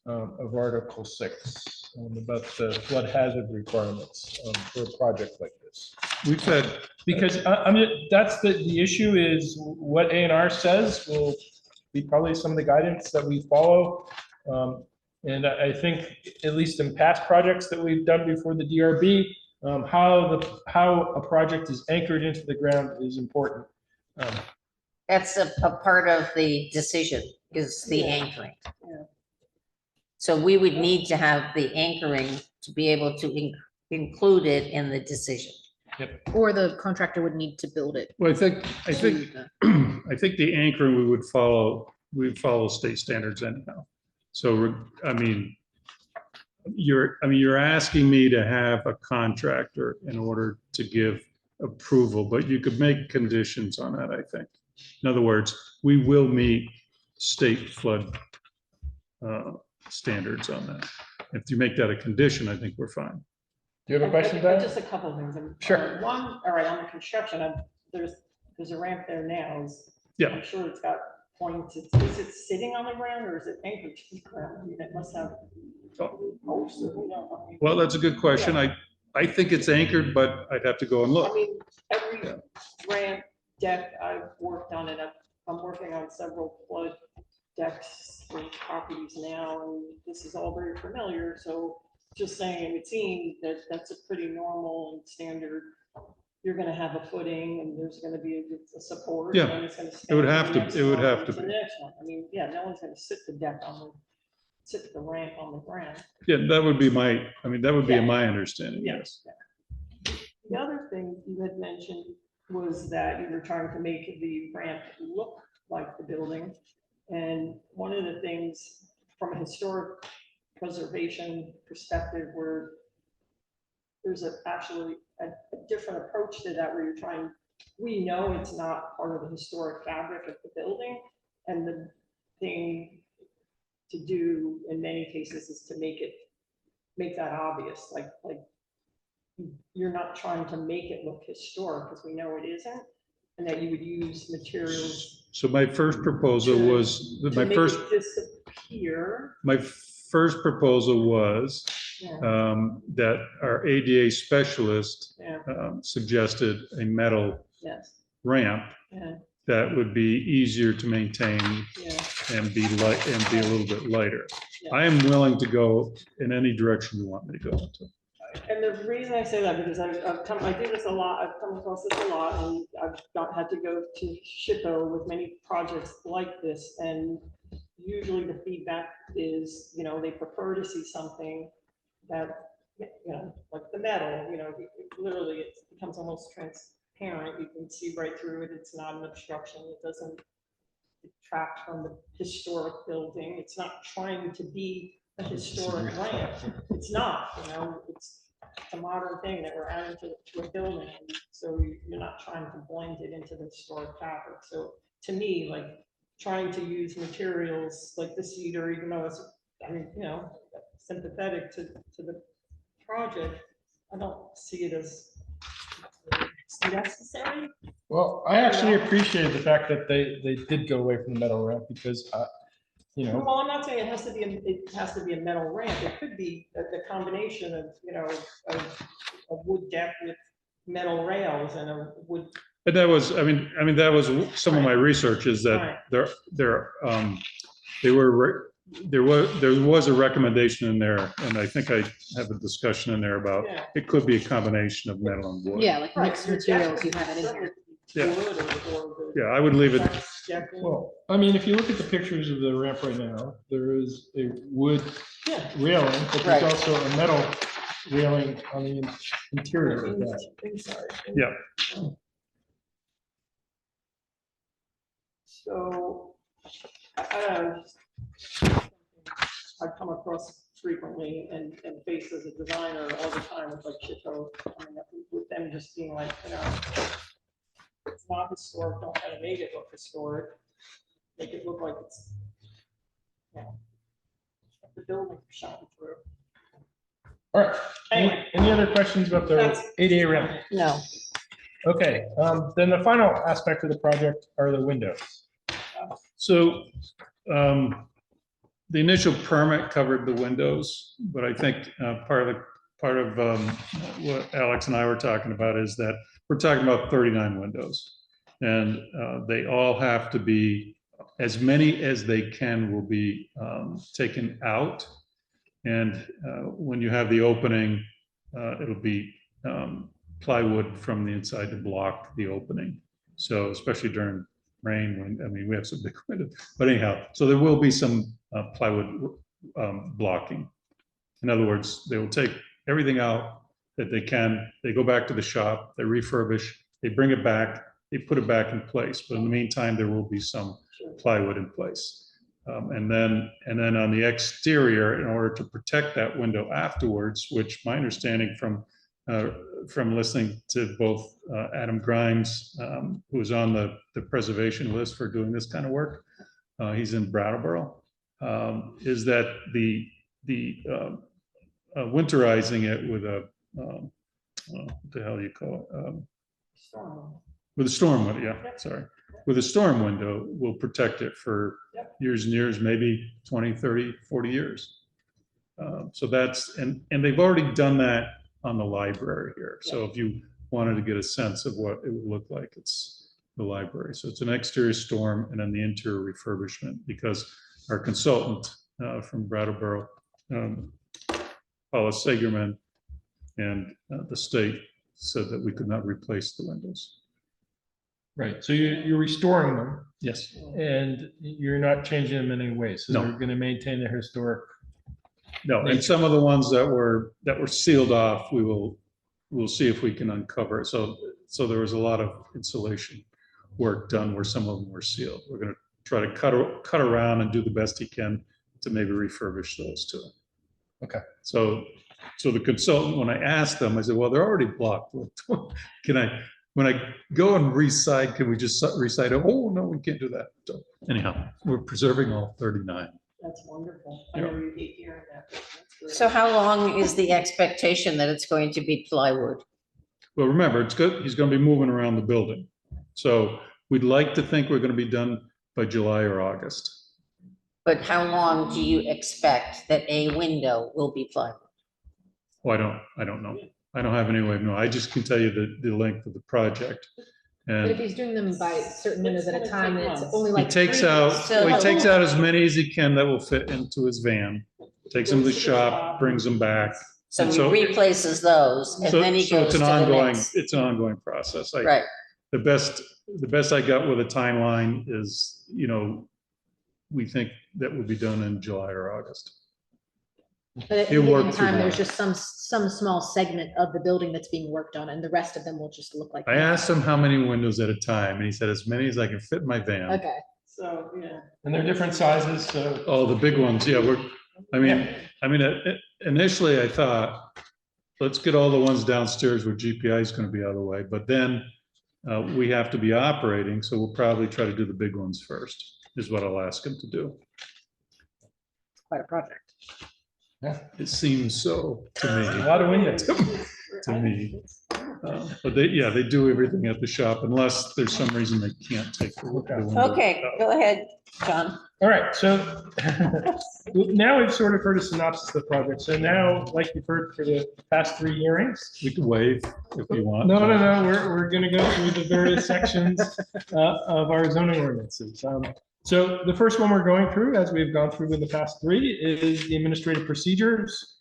of Article 6 about the flood hazard requirements for a project like this. We've had, Because that's the issue is what A&R says will be probably some of the guidance that we follow. And I think, at least in past projects that we've done before the DRB, how a project is anchored into the ground is important. That's a part of the decision, is the anchoring. Yeah. So we would need to have the anchoring to be able to include it in the decision. Or the contractor would need to build it. well, I think the anchoring we'd follow state standards anyhow. So, I mean, you're asking me to have a contractor in order to give approval, but you could make conditions on that, I think. In other words, we will meet state flood standards on that. If you make that a condition, I think we're fine. Do you have a question, I- Dan? Just a couple of things. Sure. One, all right, on the construction, there's a ramp there now. Yeah. I'm sure it's got points. Is it sitting on the ground or is it anchored to the ground? I mean, it must have. posts, I mean, Well, that's a good question. I think it's anchored, but I'd have to go and I look. mean, every ramp deck I've worked on, and I'm working on several flood decks for properties now, and this is all very familiar, so just saying, it would seem that that's a pretty normal and standard. You're gonna have a footing, and there's gonna be a support. Yeah, and it's gonna it would stand have the to- next it would one have to The be. next one, I mean, yeah, no one's gonna sit the ramp on the ground. Yeah, that would be my Yeah. my understanding, Yes. yes. The other thing you had mentioned was that you were trying to make the ramp look like the building. And one of the things from a historic preservation perspective, where there's actually a different approach to that, where you're trying, we know it's not part of the historic fabric of the building. And the thing to do in many cases is to make that obvious, like you're not trying to make it look historic, because we know it isn't, and that you would use materials So my first proposal was, to make it disappear. my first proposal was Yeah, that our ADA specialist yeah, suggested a metal yes, ramp yeah, that would be easier to maintain yeah. and be light and be a little bit lighter. Yeah. I am willing to go in any direction you want me to go into. And the reason I say that, because I do this a lot, I've come across this a lot, and I've had to go to SHPO with many projects like this, and usually the feedback is, they prefer to see something that, like the metal, literally it becomes almost transparent. You can see right through it. It's not an obstruction. It doesn't detract from the historic building. It's not trying to be a historic ramp. It's not, it's a modern thing that we're adding to a building. So you're not trying to blend it into the historic fabric. So to me, like trying to use materials like the cedar, even though it's, sympathetic to the project, I don't see it as necessary. Well, I actually appreciate the fact that they did go away from the metal ramp because, Well, I'm not saying it has to be a metal ramp. It could be the combination of, a wood deck with metal rails and a wood. But that was, that was some of my research is Right. that there was a recommendation in there, and I think I have a discussion in there about, Yeah. it could be a combination of metal and wood. Yeah, like mixed materials, you have it in there. Yeah. Wood or Yeah, I would leave it, decking. well, if you look at the pictures of the ramp right now, there is a wood Yeah. railing, but Right. there's also a metal railing on the interior of that. Inside. yeah. So, I come across frequently and face as a designer all the time with like Chico, with them just being like, it's not historic, don't try to make it look historic. Make it look like it's, the building shot through. All right, Anyway. any other questions about the That's- ADA ramp? No. Okay, then the final aspect of the project are the windows. So, the initial permit covered the windows, but I think, part of what Alex and I were talking about is that we're talking about 39 windows. And, they all have to be, as many as they can will be, taken out. And, when you have the opening, it'll be, plywood from the inside to block the opening. So especially during rain, when, we have some big windows, but anyhow, so there will be some plywood blocking. In other words, they will take everything out that they can, they go back to the shop, they refurbish, they bring it back, they put it back in place. But in the meantime, there will be some plywood in place. And then on the exterior, in order to protect that window afterwards, which my understanding from listening to both Adam Grimes, who is on the preservation list for doing this kind of work, he's in Brattleboro, is that the winterizing it with what the hell do you call it? With a storm window, yeah, sorry. With a storm window will protect it for years and years, maybe 20, 30, 40 years. So that's, and they've already done that on the library here. So if you wanted to get a sense of what it would look like, it's the library. So it's an exterior storm and then the interior refurbishment, because our consultant from Brattleboro, Paula Sagerman, and the state said that we could not replace the windows. Right, so you're restoring them Yes. and you're not changing them in any way. So No. they're going to maintain their historic. No, and some of the ones that were sealed off, we'll see if we can uncover. So there was a lot of insulation work done where some of them were sealed. We're going to try to cut around and do the best he can to maybe refurbish those too. Okay. So the consultant, when I asked them, I said, well, they're already blocked. When I go and reside, can we just reside? Oh, no, we can't do that. So anyhow, we're preserving all 39. That's wonderful. I know you hate hearing that. That's great. So how long is the expectation that it's going to be plywood? Well, remember, it's good. He's going to be moving around the building. So we'd like to think we're going to be done by July or August. But how long do you expect that a window will be plywood? Oh, I don't know. I don't have any way of knowing. I just can tell you the length of the project. But if And he's doing them by certain windows at a It's time, gonna and it's take only he like. takes 3 out, weeks. So- well, he takes out as many as he can that will fit into his van, takes them to the shop, brings them back. So And he replaces those and then he goes it's to an the ongoing, next. it's an ongoing process. Right, The best I got with a timeline is, we think that would be done in July or August. But at It any worked given through time, there's that. just some small segment of the building that's being worked on, and the rest of them will just look like. I asked him how many windows at a time, and he said as many as I can fit in my van. Okay, So, yeah. And they're different sizes, so. Oh, the big ones, yeah, initially I thought, let's get all the ones downstairs where GPI is gonna be out of the way, but then we have to be operating, so we'll probably try to do the big ones first, is what I'll ask him to do. quite a project. It seems so to A me, lot of windows. to me. But they do everything at the shop unless there's some reason they can't take the windows Okay, out. go ahead, John. All right, so now we've sort of heard a synopsis of the project. So now, like you've heard for the past 3 hearings. We can waive if you want. No, we're gonna go through the various sections of our zoning ordinances. So the first one we're going through, as we've gone through in the past 3, is the administrative procedures.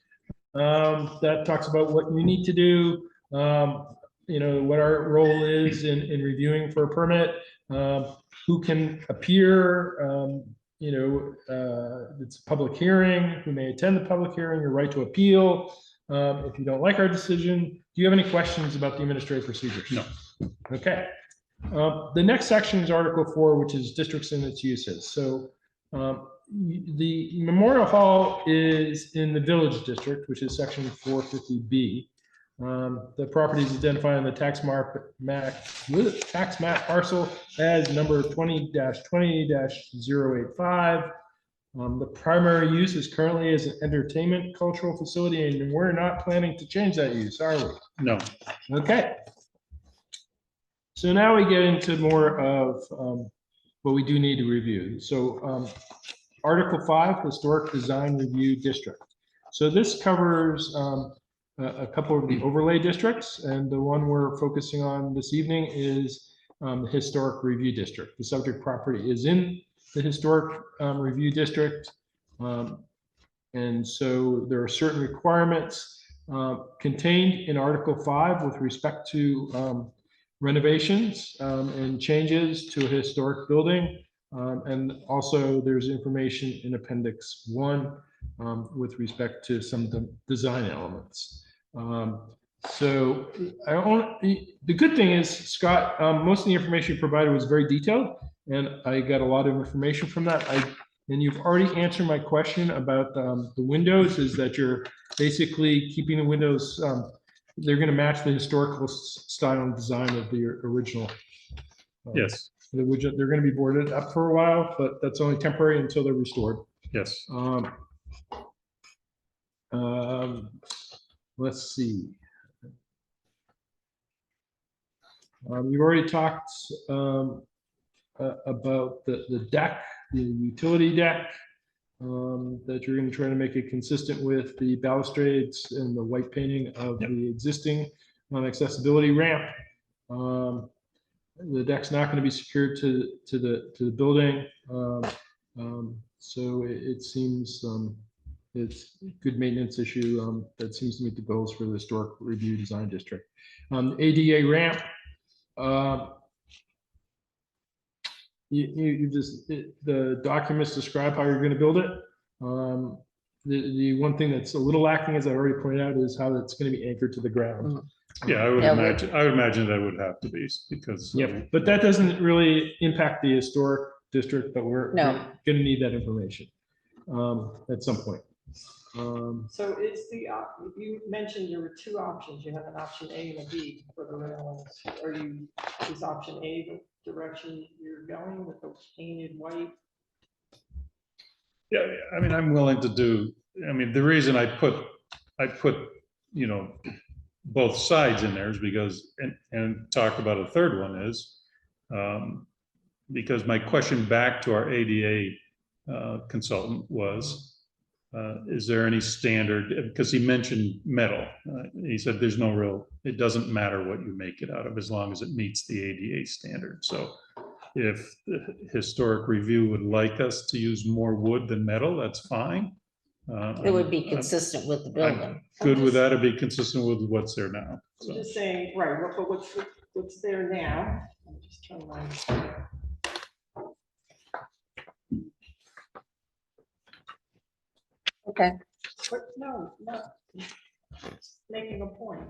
That talks about what you need to do, what our role is in reviewing for a permit, who can appear, it's a public hearing, who may attend the public hearing, your right to appeal. If you don't like our decision, do you have any questions about the administrative procedures? No. Okay. The next section is Article 4, which is districts and its uses. So the Memorial Hall is in the Village District, which is section 450B. The property is identified on the tax map parcel as number 20-20-085. The primary use is currently as an entertainment cultural facility, and we're not planning to change that use, are we? No, Okay. So now we get into more of what we do need to review. So Article 5, Historic Design Review District. So this covers a couple of the overlay districts, and the one we're focusing on this evening is the Historic Review District. The subject property is in the Historic Review District, and so there are certain requirements contained in Article 5 with respect to renovations and changes to a historic building. And also there's information in Appendix 1 with respect to some of the design elements. So the good thing is, Scott, most of the information you provided was very detailed, and I got a lot of information from that. And you've already answered my question about the windows, is that you're basically keeping the windows, they're going to match the historical style and design of the original. yes, They're going to be boarded up for a while, but that's only temporary until they're restored. yes. Let's see. You've already talked about the deck, the utility deck, that you're going to try to make it consistent with the balustrades and the white painting of the existing accessibility ramp. The deck's not going to be secured to the building, so it seems it's a good maintenance issue that seems to meet the goals for the Historic Review Design District. ADA ramp. The documents describe how you're going to build it. The one thing that's a little lacking, as I already pointed out, is how it's going to be anchored to the ground. Yeah, I would Yeah, imagine that would have to be, because. Yep, but that doesn't really impact the historic district, but we're No. going to need that information at some point. So is you mentioned there were 2 options. You have an option A and a B for the railings. Is option A the direction you're going with the painted white? Yeah, I mean, I'm willing to do, the reason I put, both sides in there is because, and talk about a third one is, because my question back to our ADA consultant was, is there any standard, because he mentioned metal. He said there's no real, it doesn't matter what you make it out of as long as it meets the ADA standard. So if the historic review would like us to use more wood than metal, that's fine. It would be consistent with the building. Good with that, it'd be consistent with what's there now. I'm So, just saying, right, but what's there now? I'm just trying to. Okay, But no, making a point.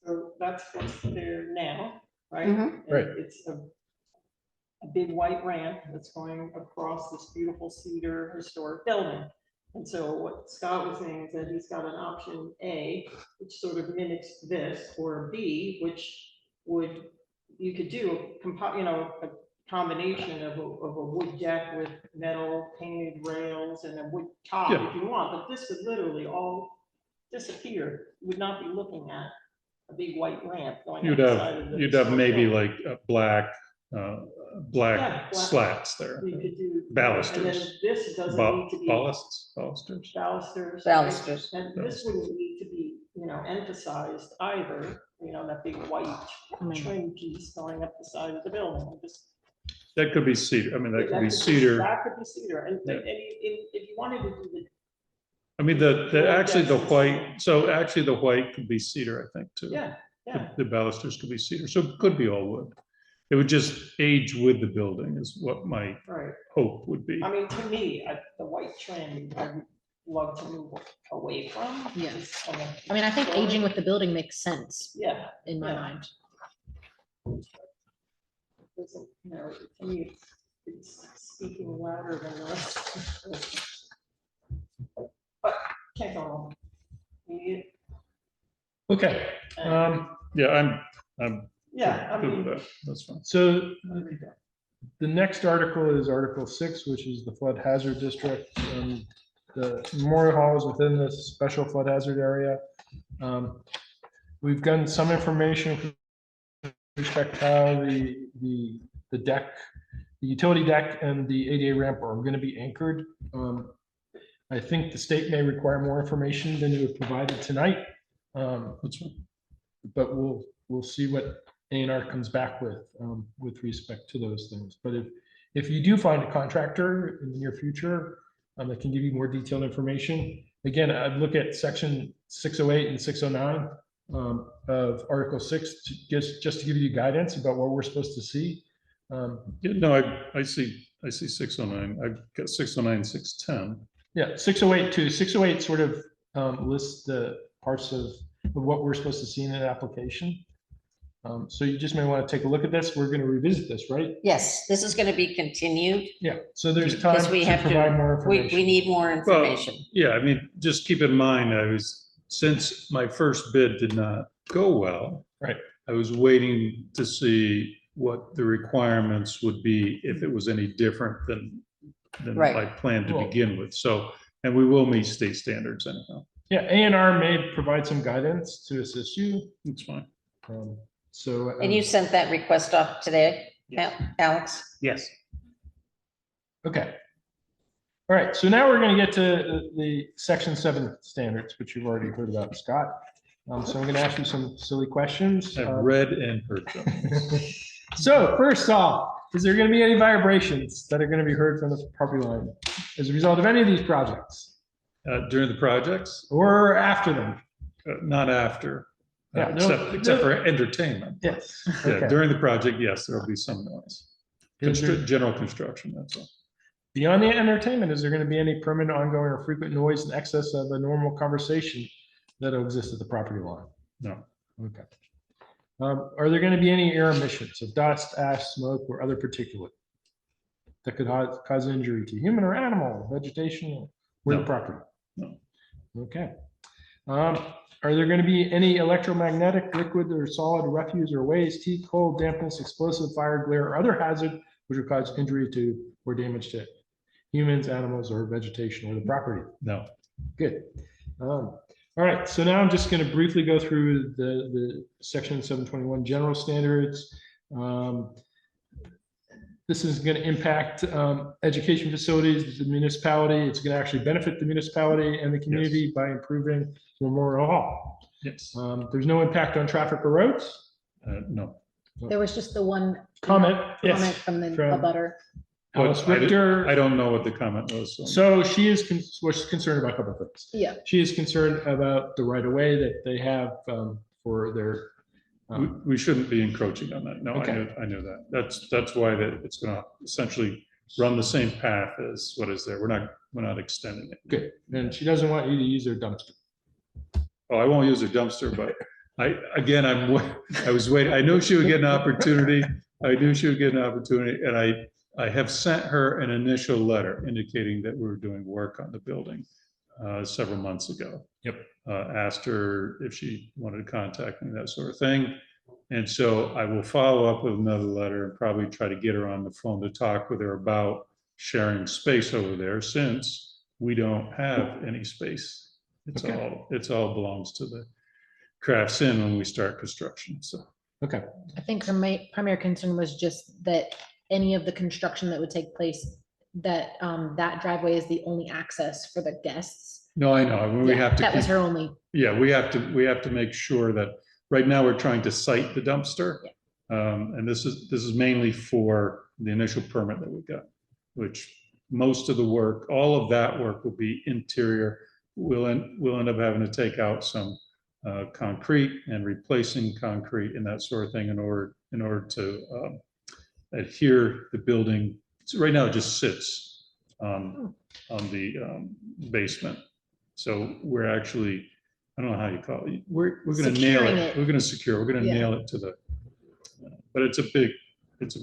So that's what's there now, right? Mhm. And Right. it's a big white ramp that's going across this beautiful cedar historic building. And so what Scott was saying is that he's got an option A, which sort of mimics this, or B, which would, you could do, a combination of a wood deck with metal painted rails and a wood top Yeah. if you want, but this would literally all disappear. You would not be looking at a big white ramp going up You'd the side of have, the. you'd have historic maybe building. like black Yeah, black black. slats there. You could do. Balusters. And then this doesn't need to be. Balusters. Balusters. balusters. And this wouldn't need to be, emphasized either, that big white trim piece going up the side of the building. That could be cedar. I mean, that could be cedar. That could be cedar, and Yeah. if you wanted to do the, I mean, actually the white, so actually the white could be cedar, I think, too. yeah, The balusters could be cedar, so it could be all wood. It would just age with the building is what my right. hope would be. I mean, to me, the white trim, I would love to move away from. Yeah. just on a- I mean, I think aging with the building makes sense Yeah. in my Yeah. mind. Doesn't, to me, it's speaking louder than the rest. But can't go wrong. Okay, Yeah, I'm Yeah, I good mean. with that. That's fine. so the next article is Article 6, which is the flood hazard district. The Memorial Hall is within the special flood hazard area. We've gotten some information with respect to how the deck, the utility deck and the ADA ramp are going to be anchored. I think the state may require more information than you have provided tonight. That's fine. But we'll see what A&R comes back with respect to those things. But if you do find a contractor in the near future that can give you more detailed information, again, I'd look at section 608 and 609 of Article 6 just to give you guidance about what we're supposed to see. Yeah, no, I see 609. I've got 609, 610. Yeah, 608 too. 608 sort of lists the parts of what we're supposed to see in an application. So you just may want to take a look at this. We're going to revisit this, right? Yes, this is going to be continued Yeah, so there's time because we to have provide more to, we information. need more Well, information. yeah, I mean, just keep in mind, since my first bid did not go well. Right. I was waiting to see what the requirements would be if it was any different than Right. I planned to Well- begin with. So, and we will meet state standards anyhow. Yeah, A&R may provide some guidance to assist you. It's fine. So. And you sent that request off today, Alex? Yes. Okay. All right, so now we're going to get to the Section 7 standards, which you've already heard about, Scott. So I'm going to ask you some silly questions. I've read and heard them. So first off, is there going to be any vibrations that are going to be heard from the property line as a result of any of these projects During the projects, or after them? not after, Yeah, no, except for entertainment. Yes. Yeah, Okay. during the project, yes, there'll be some noise. Is there- General construction, that's all. Beyond the entertainment, is there going to be any permanent, ongoing, or frequent noise in excess of a normal conversation that'll exist at the property line? No. Okay. Are there going to be any air emissions of dust, ash, smoke, or other particulate that could cause injury to human or animal, vegetation, or the No. property? No. Okay. Are there going to be any electromagnetic, liquid, or solid refuse or waste, heat, cold, dampness, explosive, fire, glare, or other hazard which would cause injury to or damage to humans, animals, or vegetation or the property? No. Good. All right, so now I'm just going to briefly go through the section 721 general standards. This is going to impact education facilities, the municipality. It's going to actually benefit the municipality and the community by improving Memorial Hall. Yes. There's no impact on traffic or roads. No. There was just the one Comment, comment yes. from the from- abutter. Alice But I Richter. don't know what the comment was. So she is was concerned about a couple of things. Yeah. She is concerned about the right of way that they have for their. We shouldn't be encroaching on that. No, Okay. I knew that. That's why that it's gonna essentially run the same path as what is there. We're not extending it. Good. And she doesn't want you to use her dumpster. Oh, I won't use her dumpster, but I was waiting. I knew she would get an opportunity. I knew she would get an opportunity, and I have sent her an initial letter indicating that we were doing work on the building several months ago. Yep. Asked her if she wanted to contact me, that sort of thing. And so I will follow up with another letter and probably try to get her on the phone to talk with her about sharing space over there, since we don't have any space. It's all belongs to the Crafts Inn when we start construction, so. Okay. I think her primary concern was just that any of the construction that would take place, that that driveway is the only access for the guests. No, I know, I mean, we Yeah, have to. that was keep- her only. Yeah, we have to make sure that, right now, we're trying to site the dumpster. And this is mainly for the initial permit that we got, which most of the work, all of that work will be interior. We'll end up having to take out some concrete and replacing concrete and that sort of thing in order to adhere the building. So right now, it just sits on the basement. So we're actually, I don't know how you call it. We're going to nail Securing it. it. We're going to secure. We're going to Yeah. nail it to the. But it's a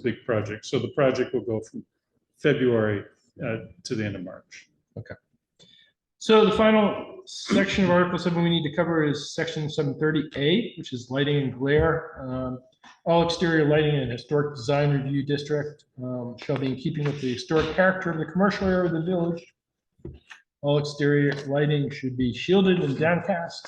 big project. So the project will go from February to the end of March. So the final section of Article 7 we need to cover is Section 730A, which is lighting and glare. All exterior lighting in a historic design review district shall be in keeping with the historic character of the commercial area of the village. All exterior lighting should be shielded and downcast.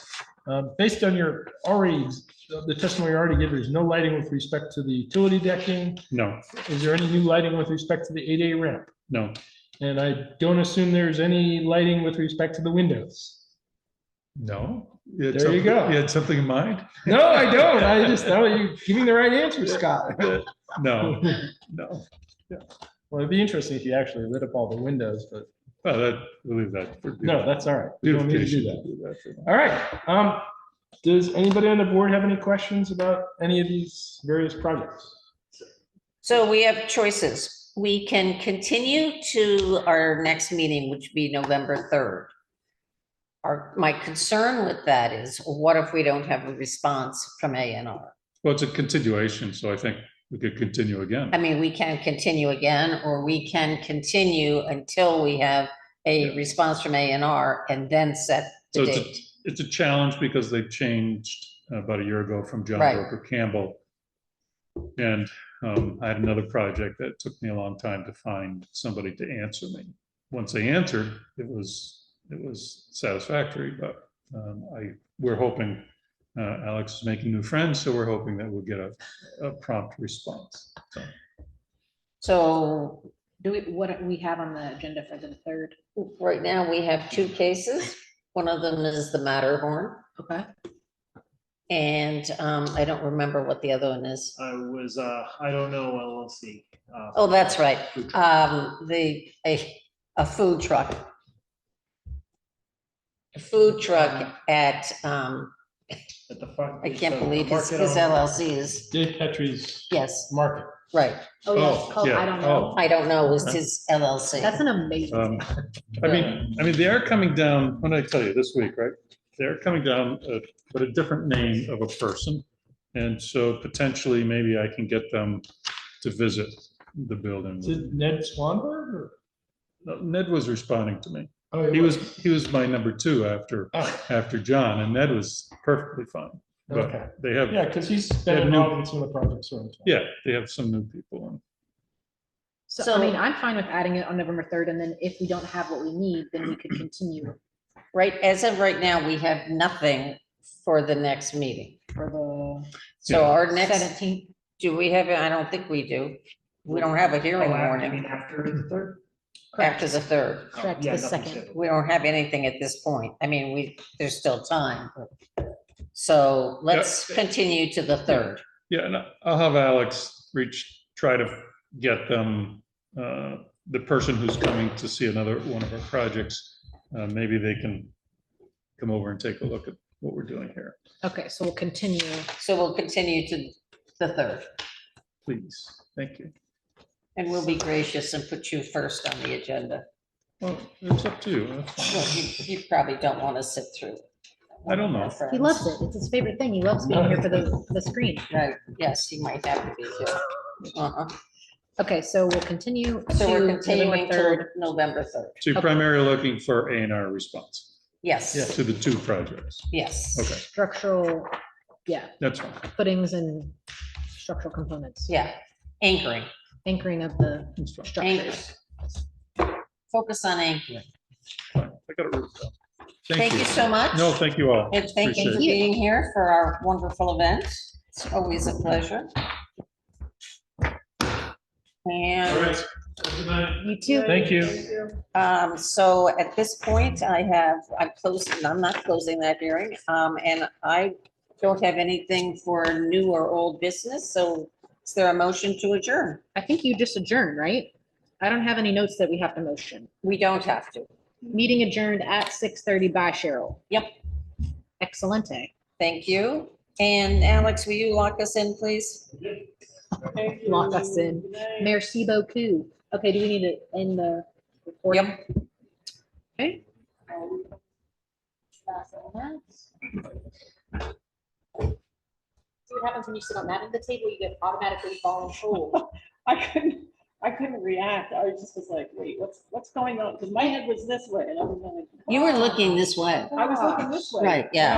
Based on the testimony you already gave, there's no lighting with respect to the utility decking. No, Is there any new lighting with respect to the 8A ramp? no, And I don't assume there's any lighting with respect to the windows. no. There you go. You had something in mind? No, I don't. I just thought you give me the right answer, Scott. No, no. Well, it'd be interesting if you actually lit up all the windows, but We'll leave that. for no, that's all right. We don't need to do that. beautification. All right. Does anybody on the board have any questions about any of these various projects? So we have choices. We can continue to our next meeting, which would be November 3rd. My concern with that is, what if we don't have a response from A&R? Well, it's a continuation, so I think we could continue again. I mean, we can continue again, or we can continue until we have a response from A&R and then set So the it's a- date. It's a challenge because they've changed about a year ago from John Right. Broker Campbell. And I had another project that took me a long time to find somebody to answer me. Once they answered, it was satisfactory, but we're hoping, Alex is making new friends, so we're hoping that we'll get a prompt response. So, So What do we have on the agenda for the 3rd? right now, we have two cases. One of them is the Matterhorn, Okay. and I don't remember what the other one is. I was, I don't know, LLC. Oh, that's right. A food truck. A food truck at, At the front. I can't so the believe his market on- LLC is, Dave Petrie's yes, Market. right. Oh, yes, Oh, called yeah. I don't know. I don't know, is his LLC. That's an amazing. I mean, they are coming down, what did I tell you, this week, right? They're coming down, but a different name of a person. And so potentially, maybe I can get them to visit the building. Is it Ned Swanberg or? Ned was responding to me. Oh, He was my number two Oh, after John, and Ned was perfectly fine. But okay. they have, Yeah, because he's Yeah, been new- involved in some of the projects. around town. yeah, they have some new people. And So, I mean, I'm fine with adding it on November 3rd, and then if we don't have what we need, then we could continue Right, as of right now, we have nothing for the next meeting. for So Yeah. our the next, 17th. do we have, I don't think we do. We don't have a hearing Oh, I warning mean, after the 3rd? after the 3rd. Correct, Yeah, the nothing's 2nd. scheduled. We don't have anything at this point. I mean, there's still time. So let's continue to the 3rd. yeah, and I'll have Alex try to get them, the person who's coming to see another one of our projects. Maybe they can come over and take a look at what we're doing here, Okay, so we'll continue. So we'll continue to the 3rd. please. Thank you. And we'll be gracious and put you first on the agenda. Well, it's up to you. Well, you probably don't want to sit through. I don't know. He loves it. It's his favorite thing. He loves being here for the screen. Right, yes, he might have to be too. Uh-huh. Okay, so we'll continue So we're to continuing November to 3rd. November 3rd. So you're primarily looking for A&R response Yes, to the two projects. yes. Okay, Structural, yeah, that's fine. footings and structural components. Yeah, anchoring, Anchoring of the That's fine. structures. focus on anchoring. Fine. I got it written down. Thank you so much. No, thank you all. And thank you for Appreciate it. being here for our wonderful event. It's always a pleasure. All And right. Good night. You too. Thank you. so at this point, I'm not closing that hearing. And I don't have anything for new or old business, so is there a motion to adjourn? I think you just adjourned, right? I don't have any notes that we have to motion. We don't have to. Meeting adjourned at 6:30 by Cheryl. Yep. Excelente. Thank you. And Alex, will you lock us in, please? Thank you. Lock us in. Good night. Merci beaucoup. Okay, do we need to end the recording? Yep. Okay. See what happens when you sit on that end of the table, you get automatically falling forward. I couldn't react. I was like, wait, what's going on? Because my head was this way and I was like. You were looking this way. I was looking this way. Right, yeah.